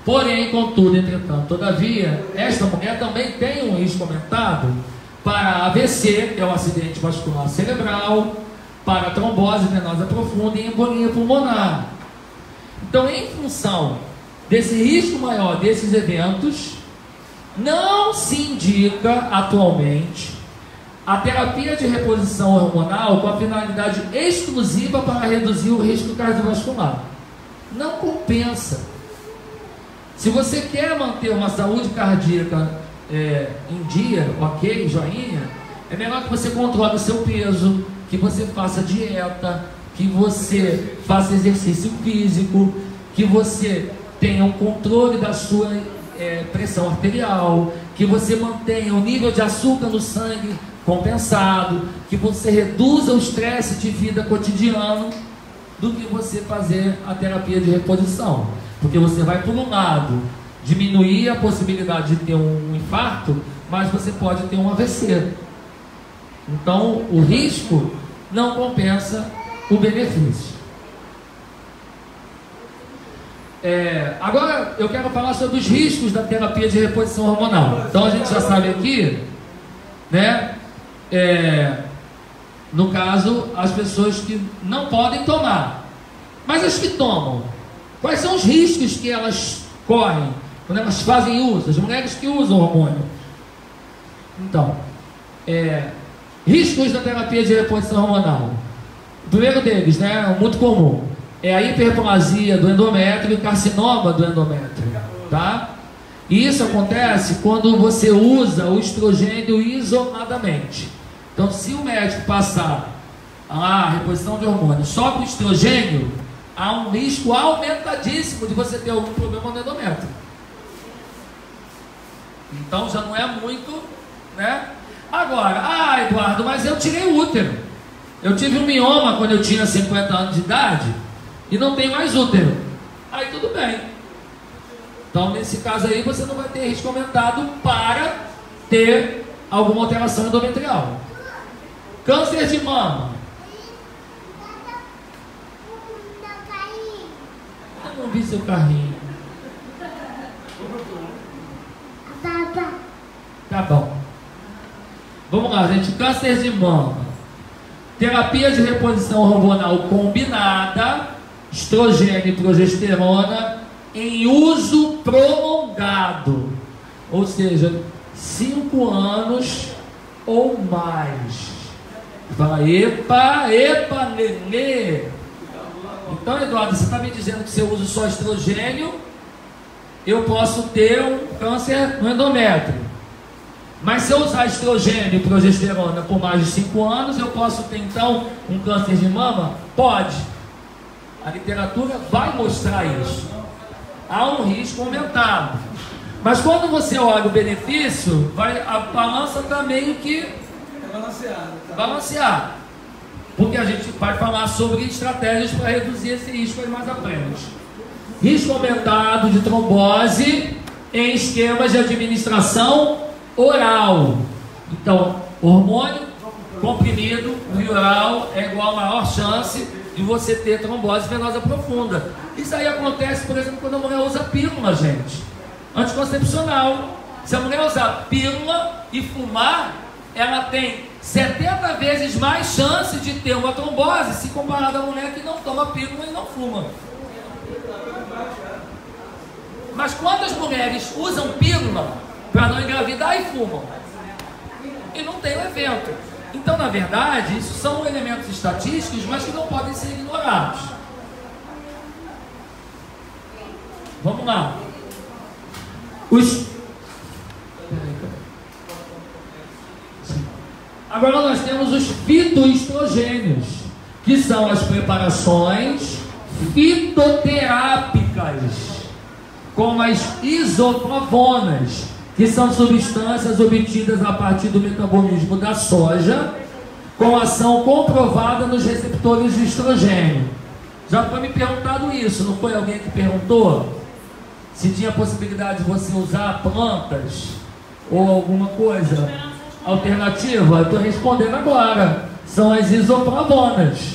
Porém, contudo, entretanto, todavia, esta mulher também tem um risco aumentado para AVC, que é o acidente vascular cerebral, para trombose venosa profunda e embolia pulmonar. Então, em função desse risco maior desses eventos, não se indica atualmente a terapia de reposição hormonal com a finalidade exclusiva para reduzir o risco cardiovascular. Não compensa. Se você quer manter uma saúde cardíaca em dia, ok, joinha, é melhor que você controle o seu peso, que você faça dieta, que você faça exercício físico, que você tenha um controle da sua pressão arterial, que você mantenha o nível de açúcar no sangue compensado, que você reduza o estresse de vida cotidiano, do que você fazer a terapia de reposição. Porque você vai, por um lado, diminuir a possibilidade de ter um infarto, mas você pode ter um AVC. Então, o risco não compensa o benefício. Agora eu quero falar sobre os riscos da terapia de reposição hormonal. Então a gente já sabe aqui, né? No caso, as pessoas que não podem tomar, mas as que tomam, quais são os riscos que elas correm quando elas fazem uso, as mulheres que usam hormônio? Então, riscos da terapia de reposição hormonal. O primeiro deles, né, muito comum, é a hiperplasia do endométrio e o carcinoma do endométrio, tá? E isso acontece quando você usa o estrogênio isoladamente. Então, se o médico passar a reposição de hormônio só com estrogênio, há um risco aumentadíssimo de você ter algum problema no endométrio. Então, já não é muito, né? Agora, Eduardo, mas eu tirei o útero. Eu tive um mioma quando eu tinha 50 anos de idade e não tenho mais útero. Aí tudo bem. Então, nesse caso aí, você não vai ter risco aumentado para ter alguma alteração endometrial. Câncer de mama. Eu não vi seu carrinho. Tá bom. Vamos lá, gente. Câncer de mama. Terapia de reposição hormonal combinada, estrogênio e progesterona, em uso prolongado. Ou seja, 5 anos ou mais. Fala, epa, lelê. Então, Eduardo, você está me dizendo que se eu uso só estrogênio, eu posso ter um câncer no endométrio. Mas se eu usar estrogênio e progesterona por mais de 5 anos, eu posso ter então um câncer de mama? Pode. A literatura vai mostrar isso. Há um risco aumentado. Mas quando você olha o benefício, a balança está meio que balanceada. Porque a gente vai falar sobre estratégias para reduzir esse risco aí mais à frente. Risco aumentado de trombose em esquemas de administração oral. Então, hormônio comprimido via oral é igual a maior chance de você ter trombose venosa profunda. Isso aí acontece, por exemplo, quando a mulher usa pílula, gente. Anticoncepcional. Se a mulher usar pílula e fumar, ela tem 70 vezes mais chance de ter uma trombose se comparada à mulher que não toma pílula e não fuma. Mas quantas mulheres usam pílula para não engravidar e fumam? E não tem o evento. Então, na verdade, isso são elementos estatísticos, mas que não podem ser ignorados. Vamos lá. Agora nós temos os fitoestrogênios, que são as preparações fitoterápicas, como as isoflavonas, que são substâncias obtidas a partir do metabolismo da soja, com ação comprovada nos receptores de estrogênio. Já foi me perguntado isso, não foi alguém que perguntou? Se tinha possibilidade de você usar plantas ou alguma coisa alternativa? Eu estou respondendo agora. São as isoflavonas.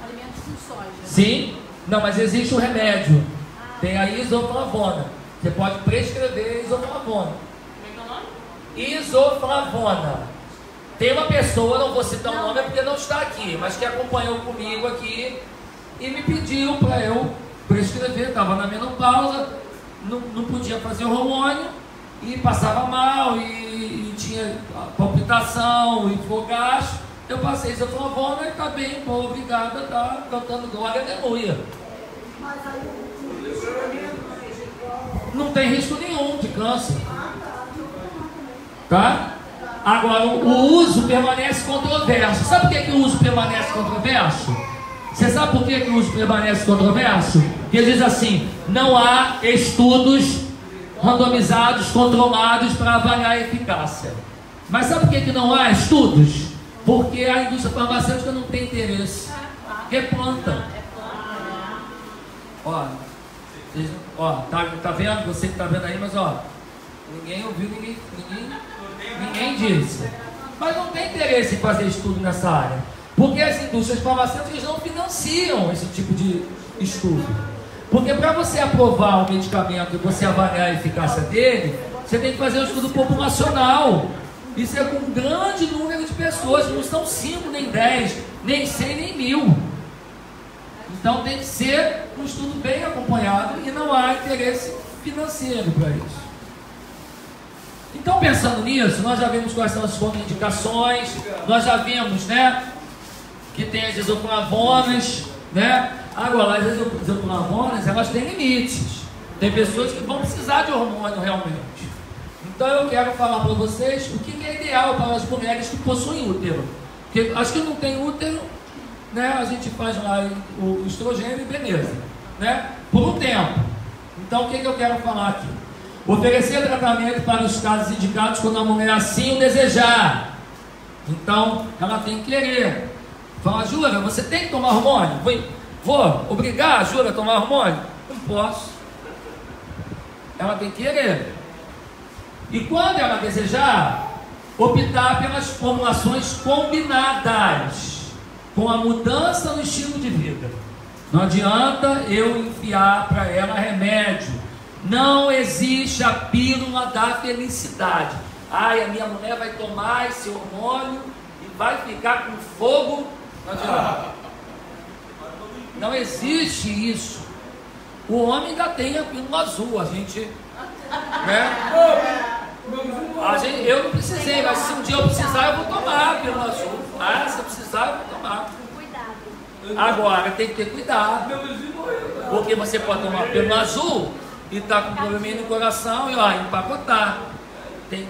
Alimentos com soja. Sim? Não, mas existe um remédio. Tem a isoflavona. Você pode prescrever isoflavona. Como é que é o nome? Isoflavona. Tem uma pessoa, não vou citar o nome porque não está aqui, mas que acompanhou comigo aqui e me pediu para eu prescrever. Estava na menopausa, não podia fazer hormônio e passava mal e tinha palpitação e fogacho. Eu passei isoflavona e está bem, boa, obrigada, está cantando glória, aleluia. Não tem risco nenhum de câncer. Tá? Agora, o uso permanece controverso. Sabe por que o uso permanece controverso? Você sabe por que o uso permanece controverso? Porque ele diz assim: não há estudos randomizados, controlados para avaliar a eficácia. Mas sabe por que não há estudos? Porque a indústria farmacêutica não tem interesse. Replanta. Ó, tá vendo? Você que tá vendo aí, mas ó, ninguém ouviu, ninguém disse. mas não tem interesse em fazer estudo nessa área, porque as indústrias farmacêuticas não financiam esse tipo de estudo. Porque para você aprovar um medicamento e você avaliar a eficácia dele, você tem que fazer um estudo populacional. Isso é com um grande número de pessoas, não são 5, nem 10, nem 100, nem 1000. Então tem que ser um estudo bem acompanhado e não há interesse financeiro para isso. Então, pensando nisso, nós já vimos quais são as contraindicações, nós já vimos, né, que tem as isoflavonas, né? Agora, as isoflavonas, elas têm limites. Tem pessoas que vão precisar de hormônio realmente. Então, eu quero falar para vocês o que é ideal para as mulheres que possuem útero. Porque as que não têm útero, né, a gente faz lá o estrogênio e beleza, né? Por um tempo. Então, o que eu quero falar aqui? Oferecer tratamento para os casos indicados quando a mulher assim o desejar. Então, ela tem que querer. Fala, Jura, você tem que tomar hormônio? Vou obrigar a Jura a tomar hormônio? Não posso. Ela tem que querer. E quando ela desejar, optar pelas formulações combinadas com a mudança no estilo de vida. Não adianta eu enfiar para ela remédio. Não existe a pílula da felicidade. Ai, a minha mulher vai tomar esse hormônio e vai ficar com fogo. Não adianta. Não existe isso. O homem ainda tem a pílula azul. A gente, né? Eu não precisei, mas se um dia eu precisar, eu vou tomar a pílula azul. Ah, se eu precisar, eu vou tomar. Agora tem que ter cuidado, porque você pode tomar pílula azul e tá com probleminha no coração e ó, empacotar. Tem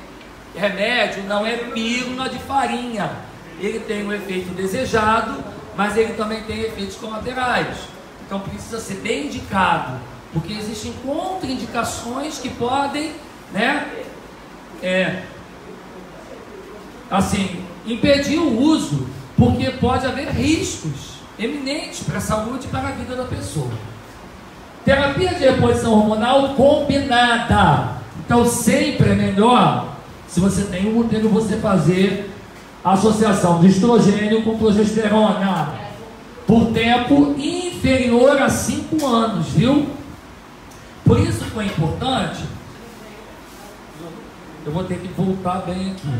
remédio, não é pílula de farinha. Ele tem um efeito desejado, mas ele também tem efeitos colaterais. Então precisa ser bem indicado, porque existem contraindicações que podem, né, assim, impedir o uso, porque pode haver riscos eminentes para a saúde e para a vida da pessoa. Terapia de reposição hormonal combinada. Então sempre é melhor, se você tem um útero, você fazer a associação de estrogênio com progesterona por tempo inferior a 5 anos, viu? Por isso foi importante. Eu vou ter que voltar bem aqui.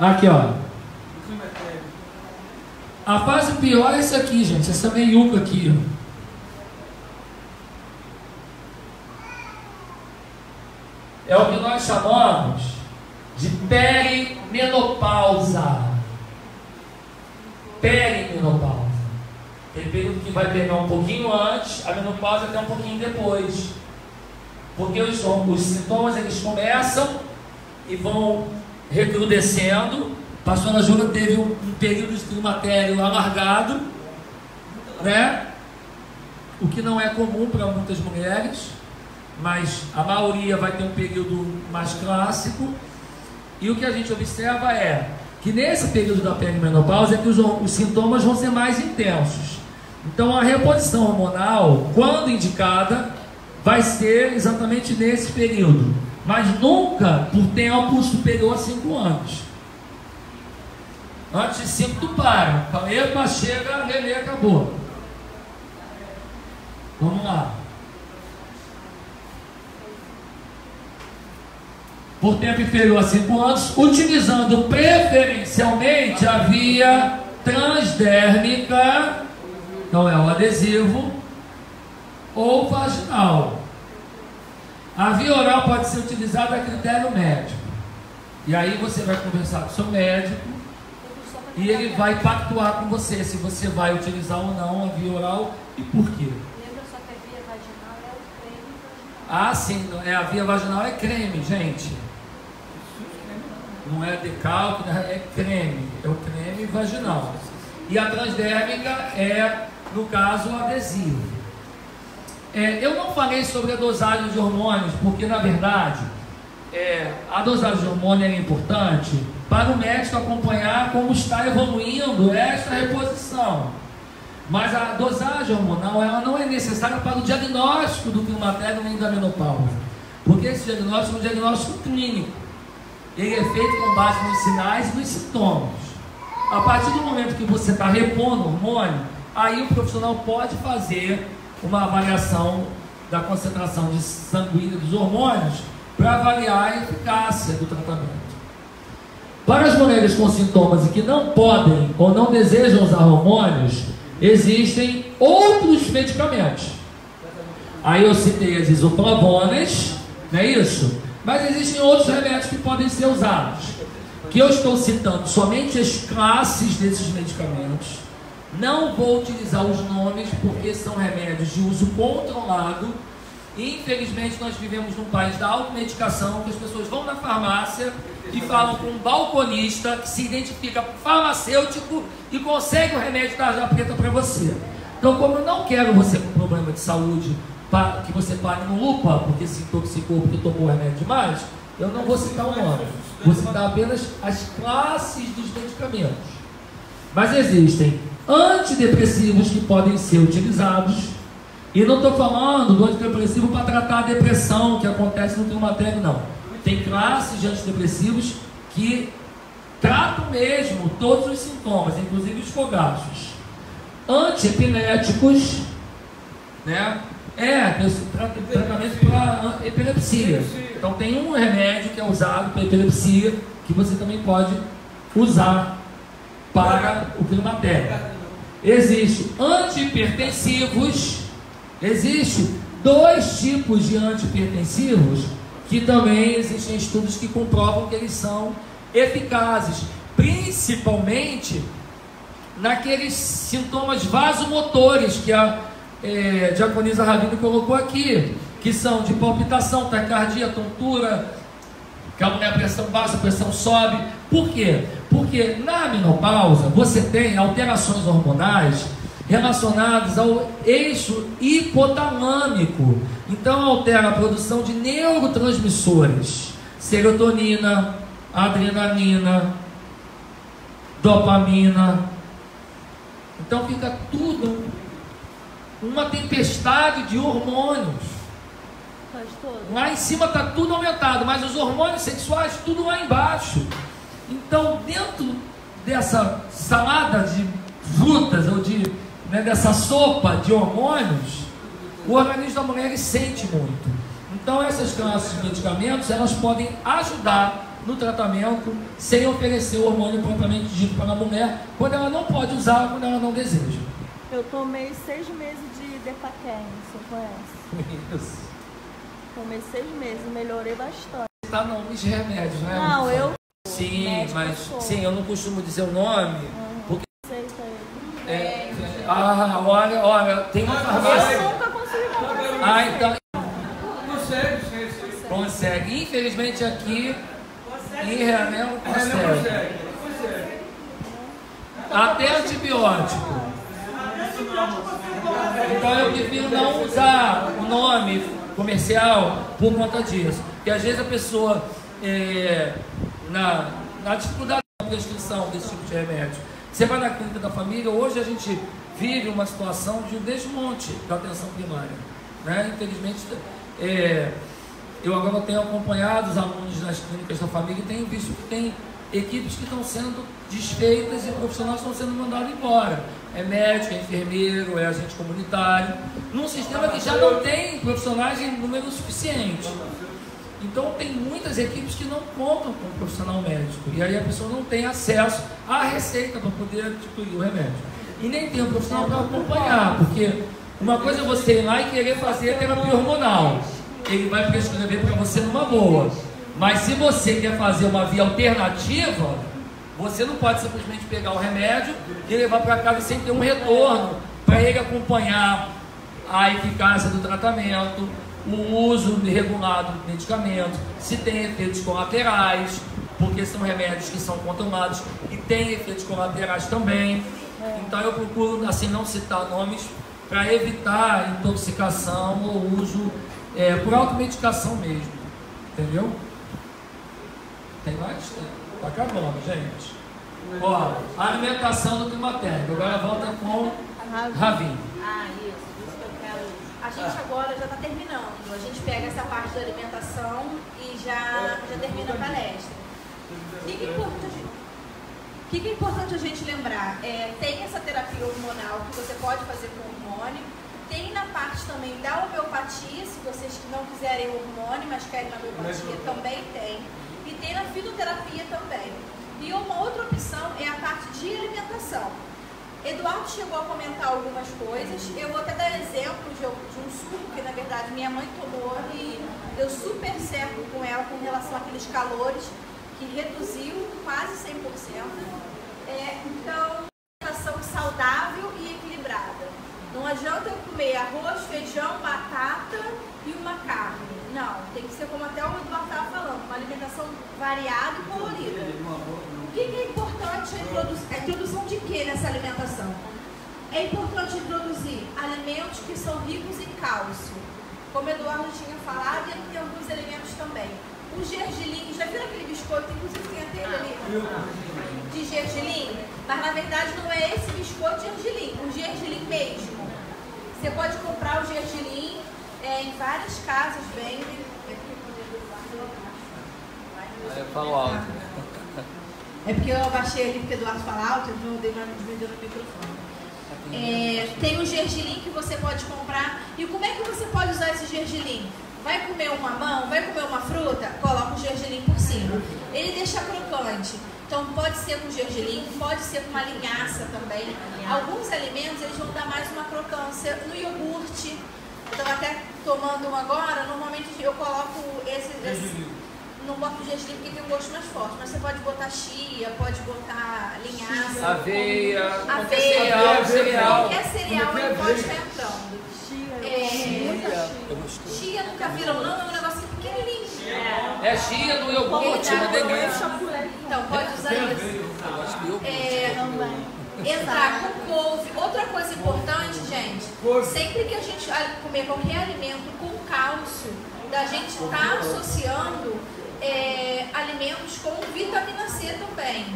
Aqui, ó. A fase pior é essa aqui, gente. Essa meiuca aqui, ó. É o que nós chamamos de perimenopausa. Perimenopausa. Tem período que vai pegar um pouquinho antes, a menopausa até um pouquinho depois. Porque os sintomas eles começam e vão recrudescendo. A pastora Júlia teve um período de climatério alargado, né? O que não é comum para muitas mulheres, mas a maioria vai ter um período mais clássico. E o que a gente observa é que nesse período da perimenopausa é que os sintomas vão ser mais intensos. Então a reposição hormonal, quando indicada, vai ser exatamente nesse período, mas nunca por tempo superior a 5 anos. Antes de 5 tu para, epa, chega, relê, acabou. Vamos lá. Por tempo inferior a 5 anos, utilizando preferencialmente a via transdérmica, não é o adesivo, ou vaginal. A via oral pode ser utilizada a critério médico. E aí você vai conversar com o seu médico e ele vai pactuar com você se você vai utilizar ou não a via oral e por quê. Lembra só que a via vaginal é o creme vaginal. Ah, sim, a via vaginal é creme, gente. Não é decalque, é creme. É o creme vaginal. E a transdérmica é, no caso, o adesivo. Eu não falei sobre a dosagem de hormônios, porque na verdade a dosagem de hormônio é importante para o médico acompanhar como está evoluindo esta reposição. Mas a dosagem hormonal ela não é necessária para o diagnóstico do climatério nem da menopausa. Porque esse diagnóstico é um diagnóstico clínico. Ele é feito com base nos sinais e nos sintomas. A partir do momento que você está repondo o hormônio, aí o profissional pode fazer uma avaliação da concentração de sanguínea dos hormônios para avaliar a eficácia do tratamento. Para as mulheres com sintomas e que não podem ou não desejam usar hormônios, existem outros medicamentos. Aí eu citei as isoflavonas, não é isso? Mas existem outros remédios que podem ser usados. Que eu estou citando somente as classes desses medicamentos. Não vou utilizar os nomes porque são remédios de uso controlado. Infelizmente nós vivemos num país da automedicação, que as pessoas vão na farmácia e falam com um balconista que se identifica farmacêutico e consegue o remédio da tarja preta para você. Então, como eu não quero você com problema de saúde, que você pague no UPA porque se intoxicou, porque tomou o remédio demais, eu não vou citar o nome. Vou citar apenas as classes dos medicamentos. Mas existem antidepressivos que podem ser utilizados. E não estou falando do antidepressivo para tratar a depressão que acontece no climatério, não. Tem classes de antidepressivos que tratam mesmo todos os sintomas, inclusive os fogachos. Antiepiléticos, né? Tratamento para epilepsia. Então tem um remédio que é usado para epilepsia que você também pode usar para o climatério. Existem antihipertensivos. Existem 2 tipos de antihipertensivos que também existem estudos que comprovam que eles são eficazes, principalmente naqueles sintomas vasomotores que a diaconisa Ravine colocou aqui, que são de palpitação, taquicardia, tontura, que a mulher, a pressão baixa, a pressão sobe. Por quê? Porque na menopausa você tem alterações hormonais relacionadas ao eixo hipotalâmico. Então altera a produção de neurotransmissores, serotonina, adrenalina, dopamina. Então fica tudo uma tempestade de hormônios. Lá em cima está tudo aumentado, mas os hormônios sexuais tudo lá embaixo. Então dentro dessa salada de frutas ou dessa sopa de hormônios, o organismo da mulher ele sente muito. Então essas classes de medicamentos elas podem ajudar no tratamento sem oferecer o hormônio propriamente dito para a mulher, quando ela não pode usar, quando ela não deseja. Eu tomei 6 meses de Depaquem, você conhece? Isso. Tomei 6 meses, melhorei bastante. Tá nomes de remédios, não é? Não, eu... Sim, mas sim, eu não costumo dizer o nome, porque... Aceita ele. Olha, tem uma farmácia... Eu nunca consegui comprar. Então... Consegue. Consegue. Infelizmente aqui, em Realengo, consegue. Até antibiótico. Então eu prefiro não usar o nome comercial por conta disso. Porque às vezes a pessoa, na dificuldade da prescrição desse tipo de remédio, você vai na clínica da família, hoje a gente vive uma situação de um desmonte da atenção primária, né? Infelizmente, eu agora tenho acompanhado os alunos nas clínicas da família e tenho visto que tem equipes que estão sendo desfeitas e profissionais estão sendo mandados embora. É médico, é enfermeiro, é agente comunitário, num sistema que já não tem profissionais em número suficiente. Então tem muitas equipes que não contam com um profissional médico, e aí a pessoa não tem acesso à receita para poder adquirir o remédio. E nem tem um profissional para acompanhar, porque uma coisa é você ir lá e querer fazer a terapia hormonal. Ele vai prescrever para você numa boa. Mas se você quer fazer uma via alternativa, você não pode simplesmente pegar o remédio e levar para casa sem ter um retorno para ele acompanhar a eficácia do tratamento, o uso regulado do medicamento, se tem efeitos colaterais, porque são remédios que são controlados e tem efeitos colaterais também. Então eu procuro assim não citar nomes para evitar intoxicação ou uso por automedicação mesmo, entendeu? Tem mais? Tá acabando, gente. Ó, alimentação do climatério. Agora volta com Ravine. Isso que eu quero. A gente agora já está terminando. A gente pega essa parte da alimentação e já termina a palestra. O que é importante a gente lembrar? Tem essa terapia hormonal que você pode fazer com hormônio. Tem na parte também da homeopatia, se vocês não quiserem hormônio, mas querem a homeopatia, também tem. E tem na fitoterapia também. E uma outra opção é a parte de alimentação. Eduardo chegou a comentar algumas coisas. Eu vou até dar exemplo de um suco que, na verdade, minha mãe tomou e deu super certo com ela com relação àqueles calores, que reduziu quase 100%. Então, alimentação saudável e equilibrada. Não adianta eu comer arroz, feijão, batata e uma carne. Não, tem que ser como até o Eduardo estava falando, uma alimentação variada e colorida. O que é importante a introdução de que nessa alimentação? É importante introduzir alimentos que são ricos em cálcio. Como o Eduardo tinha falado, e aqui tem alguns elementos também. O gergelim, já viram aquele biscoito? Inclusive tem até ali de gergelim, mas na verdade não é esse biscoito gergelim, o gergelim mesmo. Você pode comprar o gergelim, em várias casas vendem. Falo alto. É porque eu abaixei ali porque o Eduardo fala alto, então eu dei uma diminuída no microfone. Tem o gergelim que você pode comprar. E como é que você pode usar esse gergelim? Vai comer uma mamão, vai comer uma fruta, coloca o gergelim por cima. Ele deixa crocante. Então pode ser com gergelim, pode ser com uma linhaça também. Alguns alimentos eles vão dar mais uma crocância. No iogurte, eu estava até tomando um agora, normalmente eu coloco esse não boto gergelim porque tem um gosto mais forte, mas você pode botar chia, pode botar linhaça, aveia, cereal. Qualquer cereal ele pode estar entrando. Chia nunca viram não, é um negocinho pequenininho. É chia no iogurte, uma delícia. Então pode usar isso. Entrar com couve. Outra coisa importante, gente, sempre que a gente comer qualquer alimento com cálcio, da gente estar associando alimentos com vitamina C também.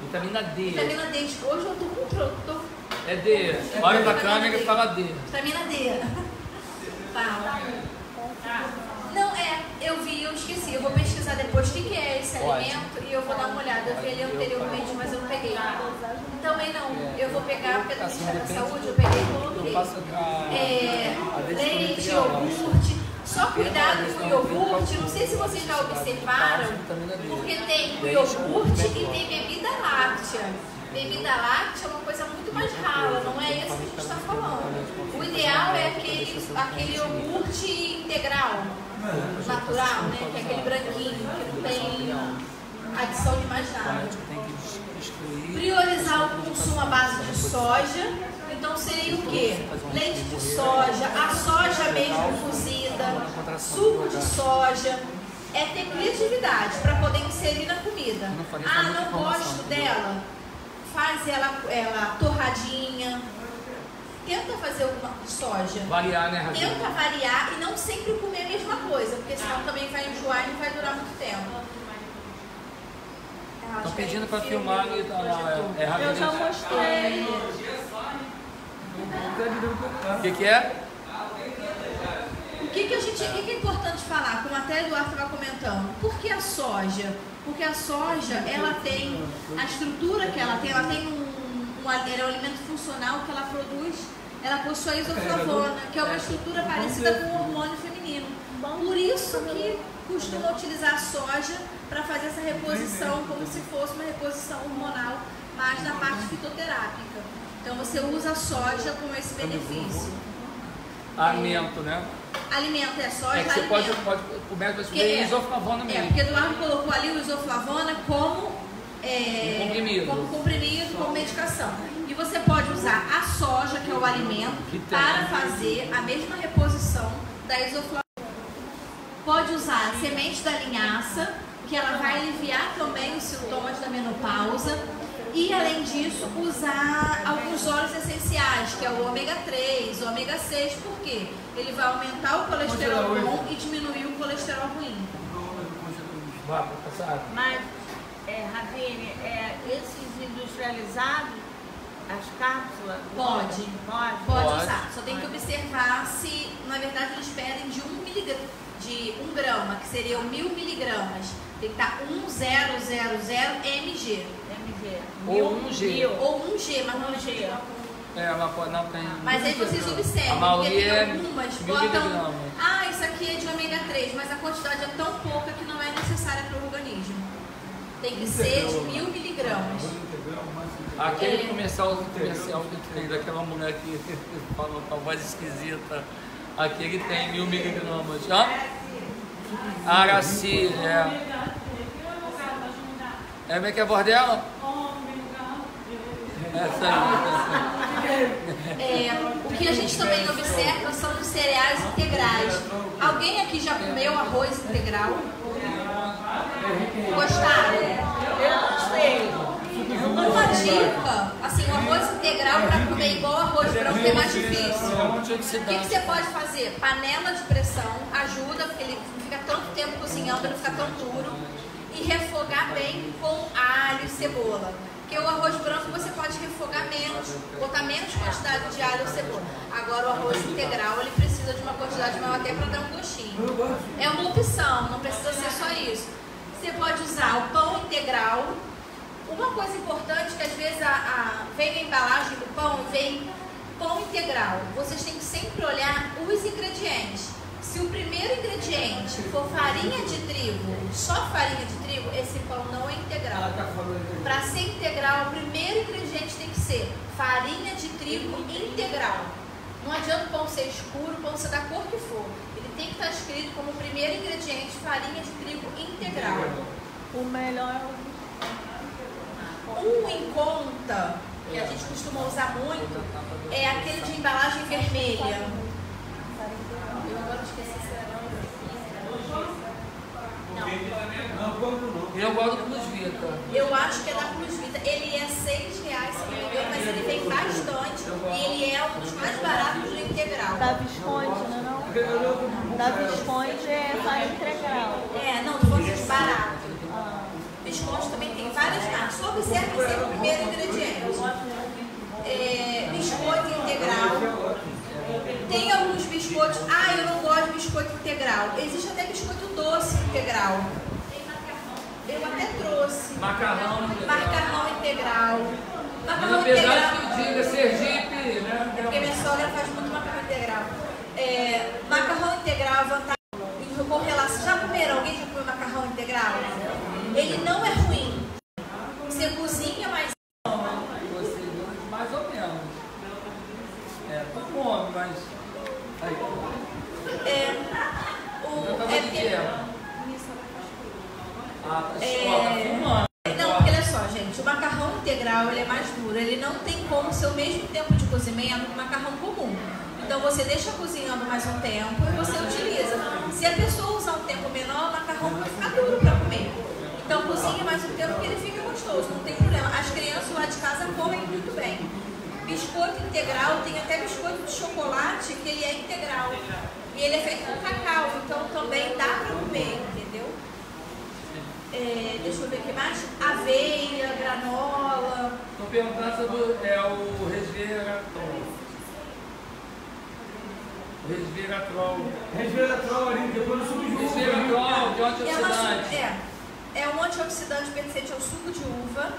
Vitamina D. Vitamina D. Hoje eu tô com produto. É D. Olha pra câmera e fala D. Vitamina D. Fala. Não, eu vi, eu esqueci. Eu vou pesquisar depois o que é esse alimento e eu vou dar uma olhada. Eu vi ele anteriormente, mas eu não peguei. Também não. Eu vou pegar, porque do Ministério da Saúde, eu peguei e coloquei. Leite, iogurte. Só cuidado com o iogurte. Não sei se vocês já observaram, porque tem o iogurte e tem bebida láctea. Bebida láctea é uma coisa muito mais rala, não é isso que a gente está falando. O ideal é aquele iogurte integral, natural, né? Que é aquele branquinho, que não tem adição de mais nada. Priorizar o consumo à base de soja. Então seria o quê? Leite de soja, a soja mesmo cozida, suco de soja. É ter criatividade para poder inserir na comida. Ah, não gosto dela? Faz ela torradinha. Tenta fazer uma soja. Variar, né, Raquel? Tenta variar e não sempre comer a mesma coisa, porque senão também vai enjoar e não vai durar muito tempo. Estão pedindo para filmar e tá lá. Eu já mostrei. O que é? O que é importante falar? Como até o Eduardo estava comentando. Por que a soja? Porque a soja, ela tem a estrutura que ela tem é um alimento funcional que ela produz, ela possui a isoflavona, que é uma estrutura parecida com o hormônio feminino. Por isso que costuma utilizar a soja para fazer essa reposição, como se fosse uma reposição hormonal, mas na parte fitoterápica. Então você usa a soja com esse benefício. Alimento, né? Alimento é soja, que você pode comer com isoflavona mesmo. Porque o Eduardo colocou ali o isoflavona como comprimido, como medicação. E você pode usar a soja, que é o alimento, para fazer a mesma reposição da isoflavona. Pode usar a semente da linhaça, que ela vai aliviar também os sintomas da menopausa. E, além disso, usar alguns óleos essenciais, que é o ômega 3, o ômega 6, por quê? Ele vai aumentar o colesterol bom e diminuir o colesterol ruim. Mas, Ravine, esses industrializados, as cápsulas? Pode. Pode? Pode usar. Só tem que observar se, na verdade, eles pedem de 1 grama, que seriam 1000 miligramas. Tem que estar 1000 mg. Ou 1G. Ou 1G, mas não G. Mas não tem. Mas aí vocês observam, A maioria porque tem é algumas 1000 botam. miligramas. Ah, isso aqui é de ômega 3, mas a quantidade é tão pouca que não é necessária para o organismo. Tem que ser de 1000 miligramas. Aquele comercial que tem daquela mulher que fala com a voz esquisita, aquele tem 1000 miligramas. Araci, como é que é a voz dela? Essa aí. O que a gente também observa são os cereais integrais. Alguém aqui já comeu arroz integral? Gostaram? Eu gostei. Uma dica, assim, o arroz integral para comer igual arroz branco é mais difícil. O que você pode fazer? Panela de pressão ajuda, porque ele não fica tanto tempo cozinhando, ele não fica tão duro. E refogar bem com alho e cebola. Porque o arroz branco você pode refogar menos, botar menos quantidade de alho ou cebola. Agora o arroz integral ele precisa de uma quantidade maior até para dar um gostinho. É uma opção, não precisa ser só isso. Você pode usar o pão integral. Uma coisa importante que às vezes vem na embalagem do pão, vem pão integral. Vocês têm que sempre olhar os ingredientes. Se o primeiro ingrediente for farinha de trigo, só farinha de trigo, esse pão não é integral. Para ser integral, o primeiro ingrediente tem que ser farinha de trigo integral. Não adianta o pão ser escuro, o pão ser da cor que for. Ele tem que estar escrito como primeiro ingrediente farinha de trigo integral. O melhor é Um em conta, que a gente costuma usar muito, é aquele de embalagem vermelha. Eu agora esqueci se era não. Eu gosto do Plus Vita. Eu acho que é da Plus Vita. Ele é R$6, se não me engano, mas ele vem bastante. E ele é um dos mais baratos do integral. da Visconde, né não? Da Visconde é farinha integral. Não, do ponto de barato. Biscoito também tem várias marcas. Só observe sempre o primeiro ingrediente. Biscoito integral. Tem alguns biscoitos. Eu não gosto de biscoito integral. Existe até biscoito doce integral. Eu até trouxe. Macarrão integral. Macarrão Apesar integral. que diga Sergipe, né? Porque minha sogra faz muito macarrão integral. Macarrão integral, vantagem com relação. Já comeram? Alguém já comeu macarrão integral? Ele não é ruim. Você cozinha, mas. Mais ou menos. Tá bom, mas. Aí. Não, porque olha só, gente, o macarrão integral ele é mais duro, ele não tem como ser o mesmo tempo de cozimento que o macarrão comum. Então você deixa cozinhando mais um tempo e você utiliza. Se a pessoa usar um tempo menor, o macarrão vai ficar duro para comer. Então cozinha mais um tempo que ele fica gostoso, não tem problema. As crianças lá de casa comem muito bem. Biscoito integral, tem até biscoito de chocolate que ele é integral. E ele é feito com cacau, então também dá para comer, entendeu? Deixa eu ver o que mais. Aveia, granola. Estou perguntando sobre o resveratrol. Resveratrol ali, depois do suco de uva. Resveratrol, de antioxidante. É um antioxidante pertencente ao suco de uva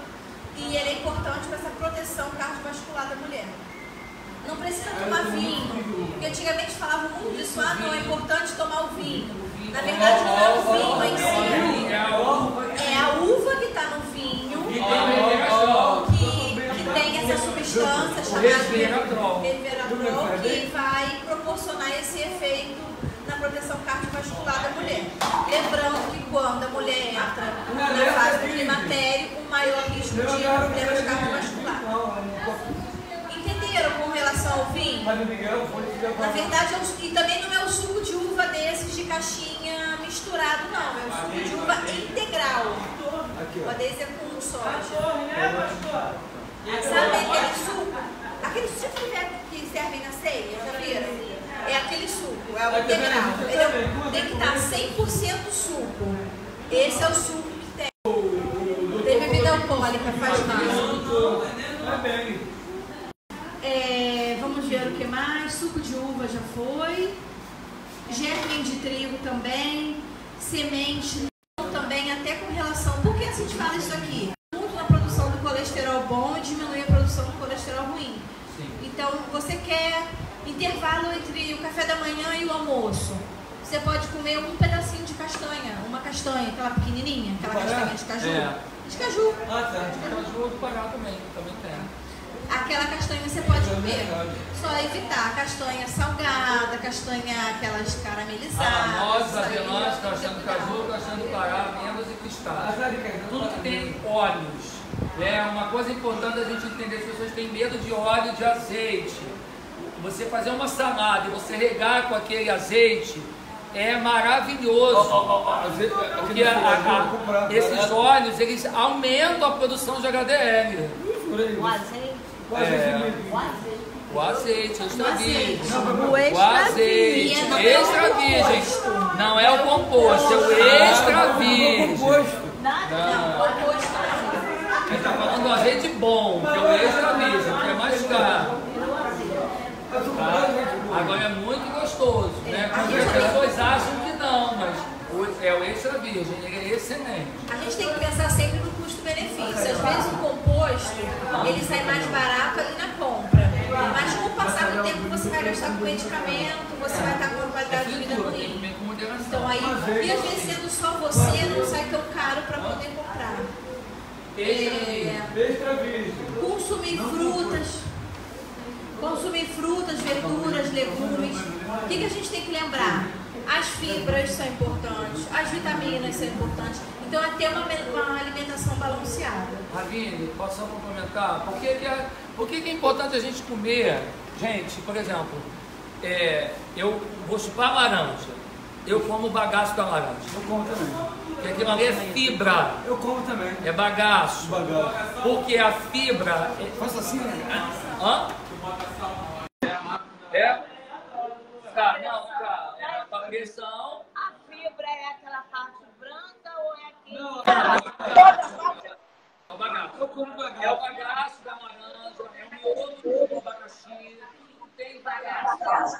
e ele é importante para essa proteção cardiovascular da mulher. Não precisa tomar vinho, porque antigamente falavam muito disso, não é importante tomar o vinho. Na verdade não é o vinho em si, é a uva que está no vinho que tem essa substância chamada resveratrol, que vai proporcionar esse efeito na proteção cardiovascular da mulher. Lembrando que quando a mulher entra na fase do climatério, o maior risco de problemas cardiovasculares. Entenderam com relação ao vinho? Na verdade, e também não é o suco de uva desses de caixinha misturado, não. É o suco de uva integral. O desse é com soja. Sabe aquele suco? Aquele suco que servem na ceia, já viram? É aquele suco, é o integral. Ele tem que estar 100% suco. Esse é o suco que tem. Tem bebida alcoólica, faz mal. ver o que mais. Suco de uva já foi. Germe de trigo também. Semente também, até com relação... Por que a gente fala isso aqui? Muito na produção do colesterol bom e diminui a produção do colesterol ruim. Sim. Então, você quer intervalo entre o café da manhã e o almoço. Você pode comer um pedacinho de castanha, uma castanha, aquela pequenininha, aquela castanha de caju. De caju. Ah, tá. Caju do Pará também tem. Aquela castanha você pode comer. Só evitar a castanha salgada, castanha aquelas caramelizadas. Nozes, avelãs, castanha do caju, castanha do Pará, amêndoas e cristais. Tudo que tem óleos. É uma coisa importante a gente entender, as pessoas têm medo de óleo, de azeite. Você fazer uma salada e você regar com aquele azeite é maravilhoso. Porque esses óleos, eles aumentam a produção de HDL. O azeite. O azeite extra virgem. O azeite extra virgem. Não é o composto, é o extra virgem. Ele está falando do azeite bom, que é o extra virgem, que é mais caro. Tá? Agora é muito gostoso, né? Porque as pessoas acham que não, mas é o extra virgem, ele é excelente. A gente tem que pensar sempre no custo-benefício. Às vezes o composto, ele sai mais barato ali na compra. Mas com o passar do tempo você vai gastar com medicamento, você vai estar com uma qualidade de vida ruim. Então aí, e às vezes sendo só você, não sai tão caro para poder comprar. Consumir frutas, verduras, legumes. O que a gente tem que lembrar? As fibras são importantes, as vitaminas são importantes. Então é ter uma alimentação balanceada. Ravine, posso só complementar? Por que é importante a gente comer? Gente, por exemplo, eu vou chupar laranja, eu como bagaço da laranja. Eu como também. Porque aquilo ali é fibra. Eu como também. É bagaço. Porque a fibra... Faça assim, né? Hã? Tá, não, tá. É a pressão. A fibra é aquela parte branca ou é aquele... Não, É o bagaço. eu como bagaço. É o bagaço da laranja, é o miolo do abacaxi. Tem bagaço.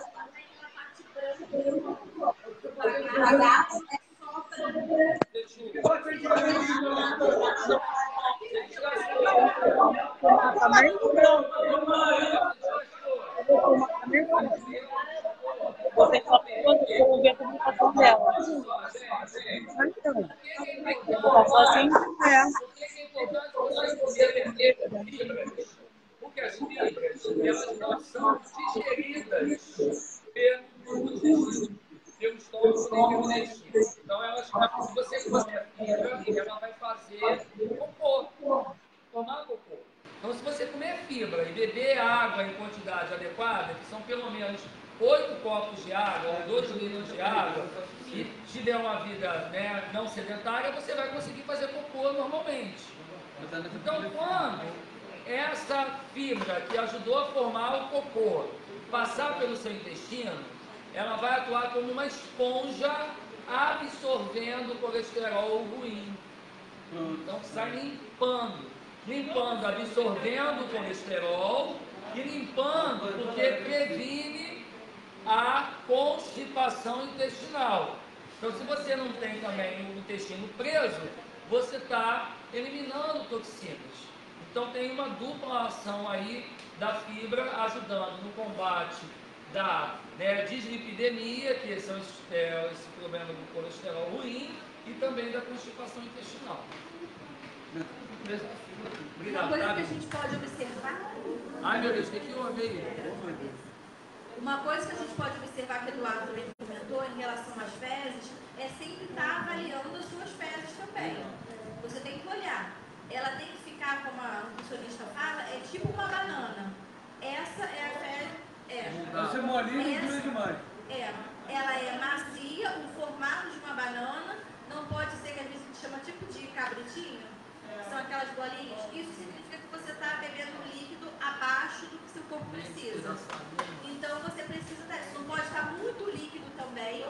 Você só pode ouvir a comunicação dela. Então, só assim, Porque as fibras, elas não são digeridas pelo estômago nem pelo intestino. Então, se você comer fibra, ela vai fazer cocô, tomar cocô. Então, se você comer fibra e beber água em quantidade adequada, que são pelo menos 8 copos de água ou 2 litros de água, e tiver uma vida, né, não sedentária, você vai conseguir fazer cocô normalmente. Então, quando essa fibra que ajudou a formar o cocô passar pelo seu intestino, ela vai atuar como uma esponja absorvendo o colesterol ruim. Então, sai limpando, absorvendo o colesterol e limpando porque previne a constipação intestinal. Então, se você não tem também o intestino preso, você está eliminando toxinas. Então, tem uma dupla ação aí da fibra ajudando no combate da dislipidemia, que são esse problema do colesterol ruim, e também da constipação intestinal. Uma coisa que a gente pode observar... Ai, meu Deus, o que houve aí? Uma coisa que a gente pode observar, que o Eduardo também comentou, em relação às fezes, é sempre estar avaliando as suas fezes também. Você tem que olhar. Ela tem que ficar, como a nutricionista fala, é tipo uma banana. Essa é a fezes... Você molinha e dura demais. Ela é macia, o formato de uma banana, não pode ser, que às vezes a gente chama tipo de cabritinho, são aquelas bolinhas. Isso significa que você está bebendo um líquido abaixo do que seu corpo precisa. Então você precisa, não pode estar muito líquido também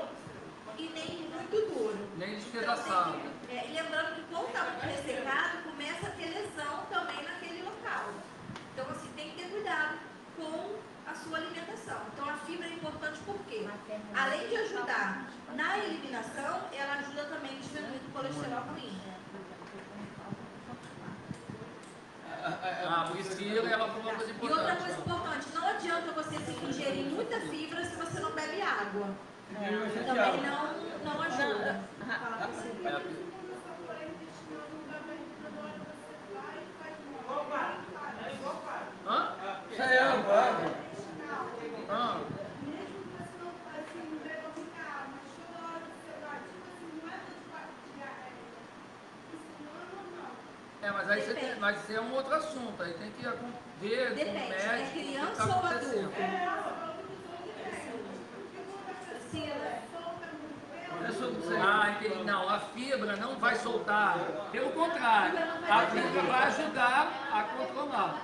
e nem muito duro. Nem despedaçado. Então, e lembrando que quando está muito ressecado, começa a ter lesão também naquele local. Então assim, tem que ter cuidado com a sua alimentação. além de ajudar na eliminação, ela ajuda também a diminuir o colesterol ruim. Por isso que ela falou uma coisa E importante. outra coisa importante, não adianta você ingerir muita fibra se você não bebe água. Também não ajuda. Fala pra você. Hã? Isso aí é água. Mas aí você tem, mas isso é um outro assunto, aí tem que ver com o Depende, médico é o que criança está ou acontecendo. Entendi. Não, a fibra não vai soltar. Pelo contrário, a fibra vai ajudar a controlar.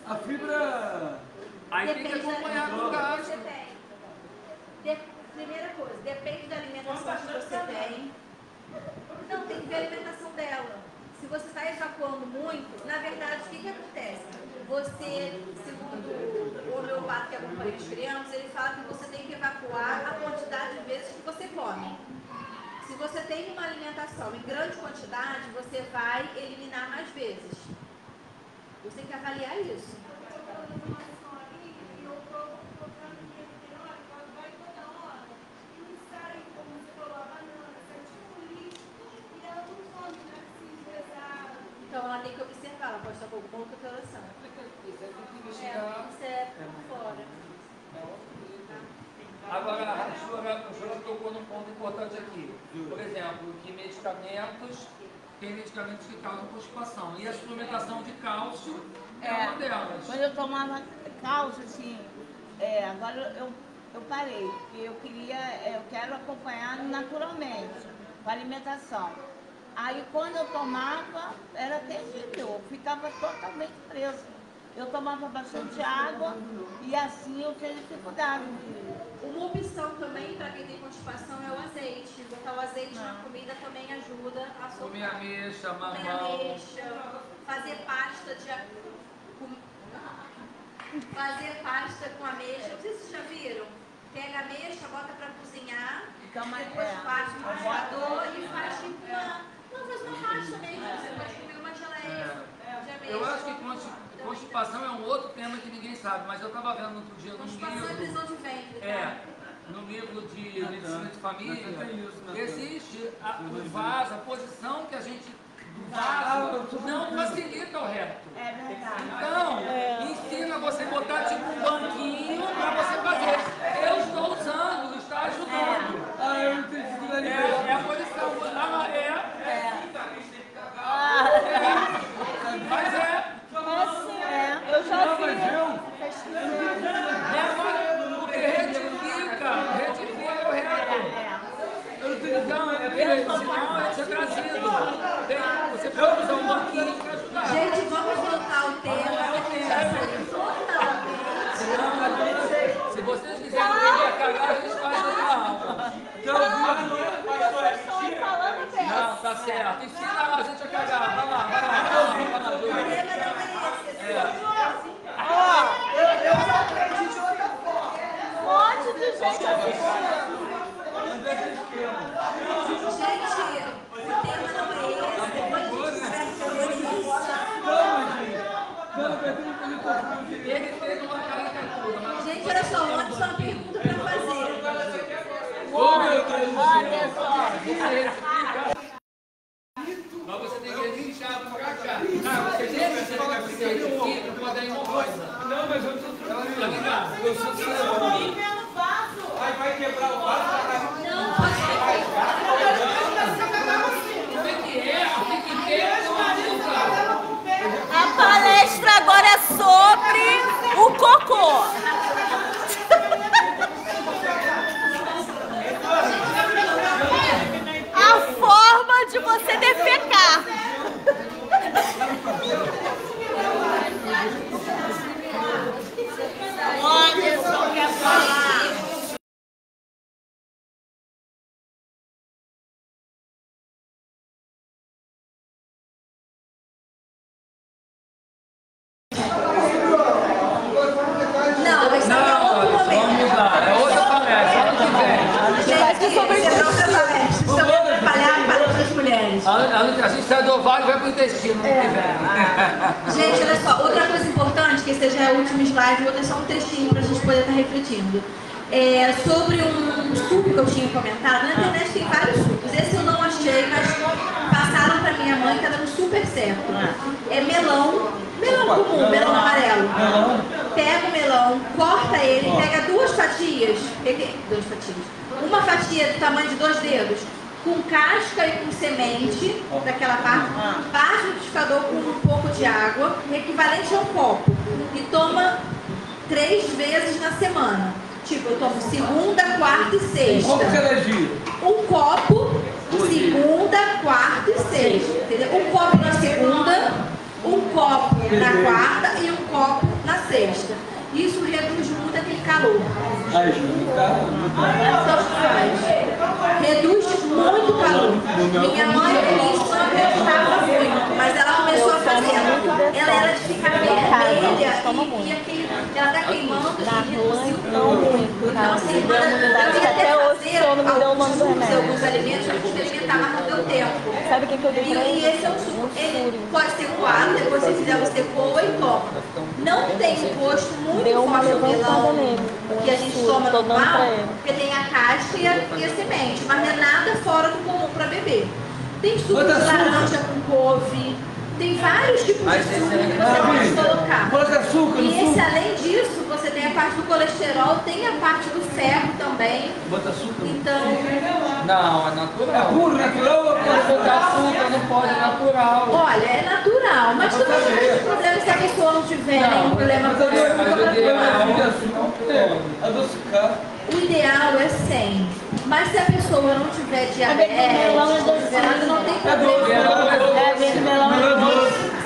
A fibra... Aí tem que acompanhar com o gasto. Primeira coisa, depende da alimentação que você tem. Não, tem que ver a alimentação dela. Se você está evacuando muito, na verdade, o que acontece? Você, segundo o homeopata que acompanha as crianças, ele fala que você tem que evacuar a quantidade de vezes que você come. Se você tem uma alimentação em grande quantidade, você vai eliminar mais vezes. Você tem que avaliar isso. Então ela tem que observar, ela pode estar com alguma outra alteração. Isso é por fora. Agora, a senhora tocou num ponto importante aqui. Por exemplo, que tem medicamentos que causam constipação. E a suplementação de cálcio é uma delas. Quando eu tomava cálcio, assim, agora eu parei, porque eu quero acompanhar naturalmente, com a alimentação. Aí quando eu tomava, era terrível, eu ficava totalmente presa. Eu tomava bastante água e assim eu tinha dificuldade. Uma opção também para quem tem constipação é o azeite. Botar o azeite na comida também ajuda a soltar. Comer ameixa, mamão. Comer ameixa, fazer pasta com ameixa. Não sei se vocês já viram. Pega a ameixa, bota para cozinhar, depois faz no congelador e faz tipo faz uma pasta mesmo. Você pode comer uma geleia de ameixa. Eu acho que constipação é um outro tema que ninguém sabe, mas eu estava vendo outro dia no constipação é prisão de ventre. No livro de medicina de família, existe o vaso, a posição que a gente do vaso não facilita o reto. É verdade. Então, ensina você a botar tipo um banquinho para você fazer. Eu estou usando, está ajudando. Eu não tenho dificuldade É a posição. Mas eu já porque retifica o reto. Então, senão é ser trazido. Você pode usar um banquinho para ajudar. Gente, vamos voltar ao tema. Se vocês quiserem aprender a cagar, a gente faz outra aula. Não, tá certo. Ensina a gente a cagar. Vai lá. Um monte de gente o tema não é esse. Ele fez uma caricatura, mas... Gente, olha só, ontem só uma pergunta para fazer. Meu Deus do céu! Mas você tem que retificar para cá. Você tem que retificar para poder ir uma coisa. Não, mas eu sou Tá ligado? Eu sou vai quebrar o vaso. Não, pode Como é que é? Tem que ter uma A palestra agora é sobre o cocô. A forma de você defecar. Anderson, a gente sai do ovário e vai pro intestino. Gente, olha só, outra coisa importante, que esse já é o último slide, vou deixar um trechinho para a gente poder estar refletindo. Sobre um suco que eu tinha comentado, na internet tem vários sucos. Esse eu não achei, mas passaram para minha mãe, tá dando super certo. É melão comum, melão amarelo. Pega o melão, corta ele, pega duas fatias, uma fatia do tamanho de 2 dedos, com casca e com semente daquela parte, bate no liquidificador com um pouco de água, equivalente a um copo, e toma 3 vezes na semana. Tipo, eu tomo segunda, quarta e sexta. Um copo, segunda, quarta e sexta. Entendeu? Um copo na segunda, um copo na quarta e um copo na sexta. Isso reduz muito aquele calor. Reduz muito o calor. Minha mãe no início não acreditava muito, mas ela começou a fazer. Ela era de ficar vermelha e ela tá queimando e reduzir o calor. Então, assim, eu ia até fazer alguns alimentos para experimentar, mas não deu tempo. Sabe o que eu digo? E esse é um suco. Ele pode ser coado, depois se fizer você coa e toma. Não tem um gosto muito forte do melão que a gente toma normal, porque tem a casca e a semente, mas não é nada fora do comum para beber. Tem suco de laranja com couve, tem vários tipos de suco que você pode colocar. E esse, além disso, você tem a parte do colesterol, tem a parte do ferro também. Bota açúcar? Então... Não, é natural. É puro, natural ou Pode botar açúcar, não pode, é natural. Olha, é natural, mas também não tem problema se a pessoa não tiver nenhum problema com adocicar. O ideal é 100. Mas se a pessoa não tiver diabetes, não tem problema.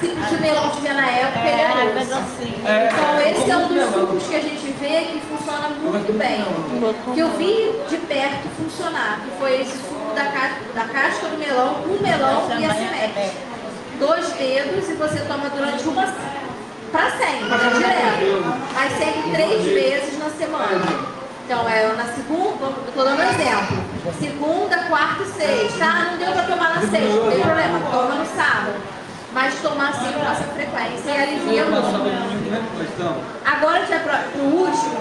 Se o melão tiver na época, ele é doce. Então esse é um dos sucos que a gente vê que funciona muito bem. Que eu vi de perto funcionar, que foi esse suco da casca do melão, com o melão e a semente. 2 dedos e você toma durante para sempre, direto. Mas sempre 3 vezes na semana. Então, na segunda, eu estou dando um exemplo. Segunda, quarta e sexta. Não deu para tomar na sexta, não tem problema. Toma no sábado. Mas tomar assim com essa frequência e alivia muito. Agora, já para o último,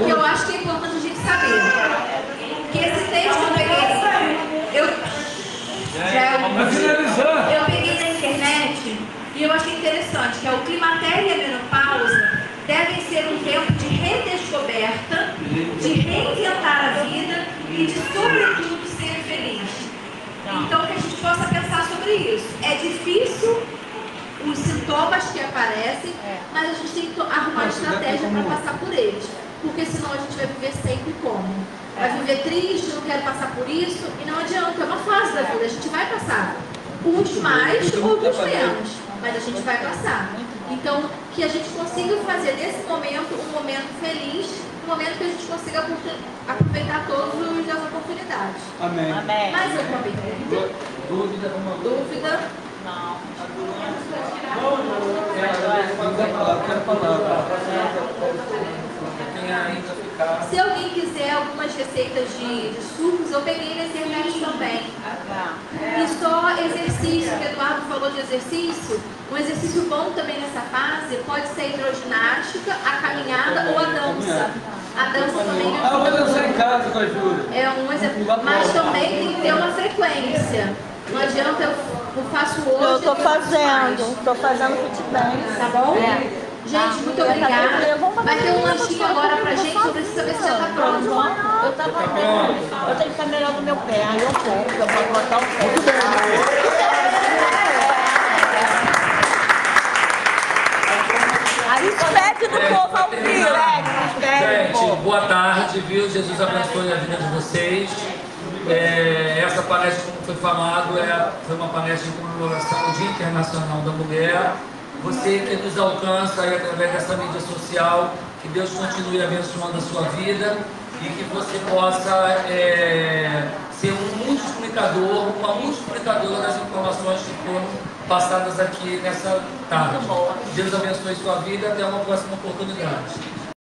que eu acho que é importante a gente saber. Que esse texto eu peguei na internet e eu achei interessante, que é o climatério e a menopausa devem ser um tempo de redescoberta, de reinventar a vida e de, sobretudo, ser feliz. Então, que a gente possa pensar sobre isso. É difícil os sintomas que aparecem, mas a gente tem que arrumar estratégia para passar por eles. Porque senão a gente vai viver sempre como? Vai viver triste, não quero passar por isso, e não adianta, é uma fase da vida, a gente vai passar. Uns mais, outros menos, mas a gente vai passar. Então, que a gente consiga fazer desse momento um momento feliz, um momento que a gente consiga aproveitar todas as oportunidades. Amém. Amém. Mais alguma pergunta? Dúvida? Dúvida? Não. Quero falar. Quem ainda ficar... Se alguém quiser algumas receitas de sucos, eu peguei na internet também. E só exercício, que o Eduardo falou de exercício, um exercício bom também nessa fase pode ser a hidroginástica, a caminhada ou a dança. A dança também é eu vou dançar em casa com a Júlia. É um exemplo, mas também tem que ter uma frequência. Não adianta eu faço hoje. Eu tô fazendo futebol. Tá bom? Gente, muito obrigada. Vai ter um lanchinho agora pra gente, eu preciso saber se já tá pronto. Eu tenho que ficar melhor no meu pé. Aí eu vou botar o pé. Despede do povo ao vivo. Gente, boa tarde, viu? Jesus abençoe a vida de vocês. Essa palestra, como foi falado, foi uma palestra em comemoração ao Dia Internacional da Mulher. Você que nos alcança aí através dessa mídia social, que Deus continue abençoando a sua vida e que você possa ser um multiplicador, uma multiplicadora das informações que foram passadas aqui nessa tarde. Deus abençoe sua vida, até uma próxima oportunidade.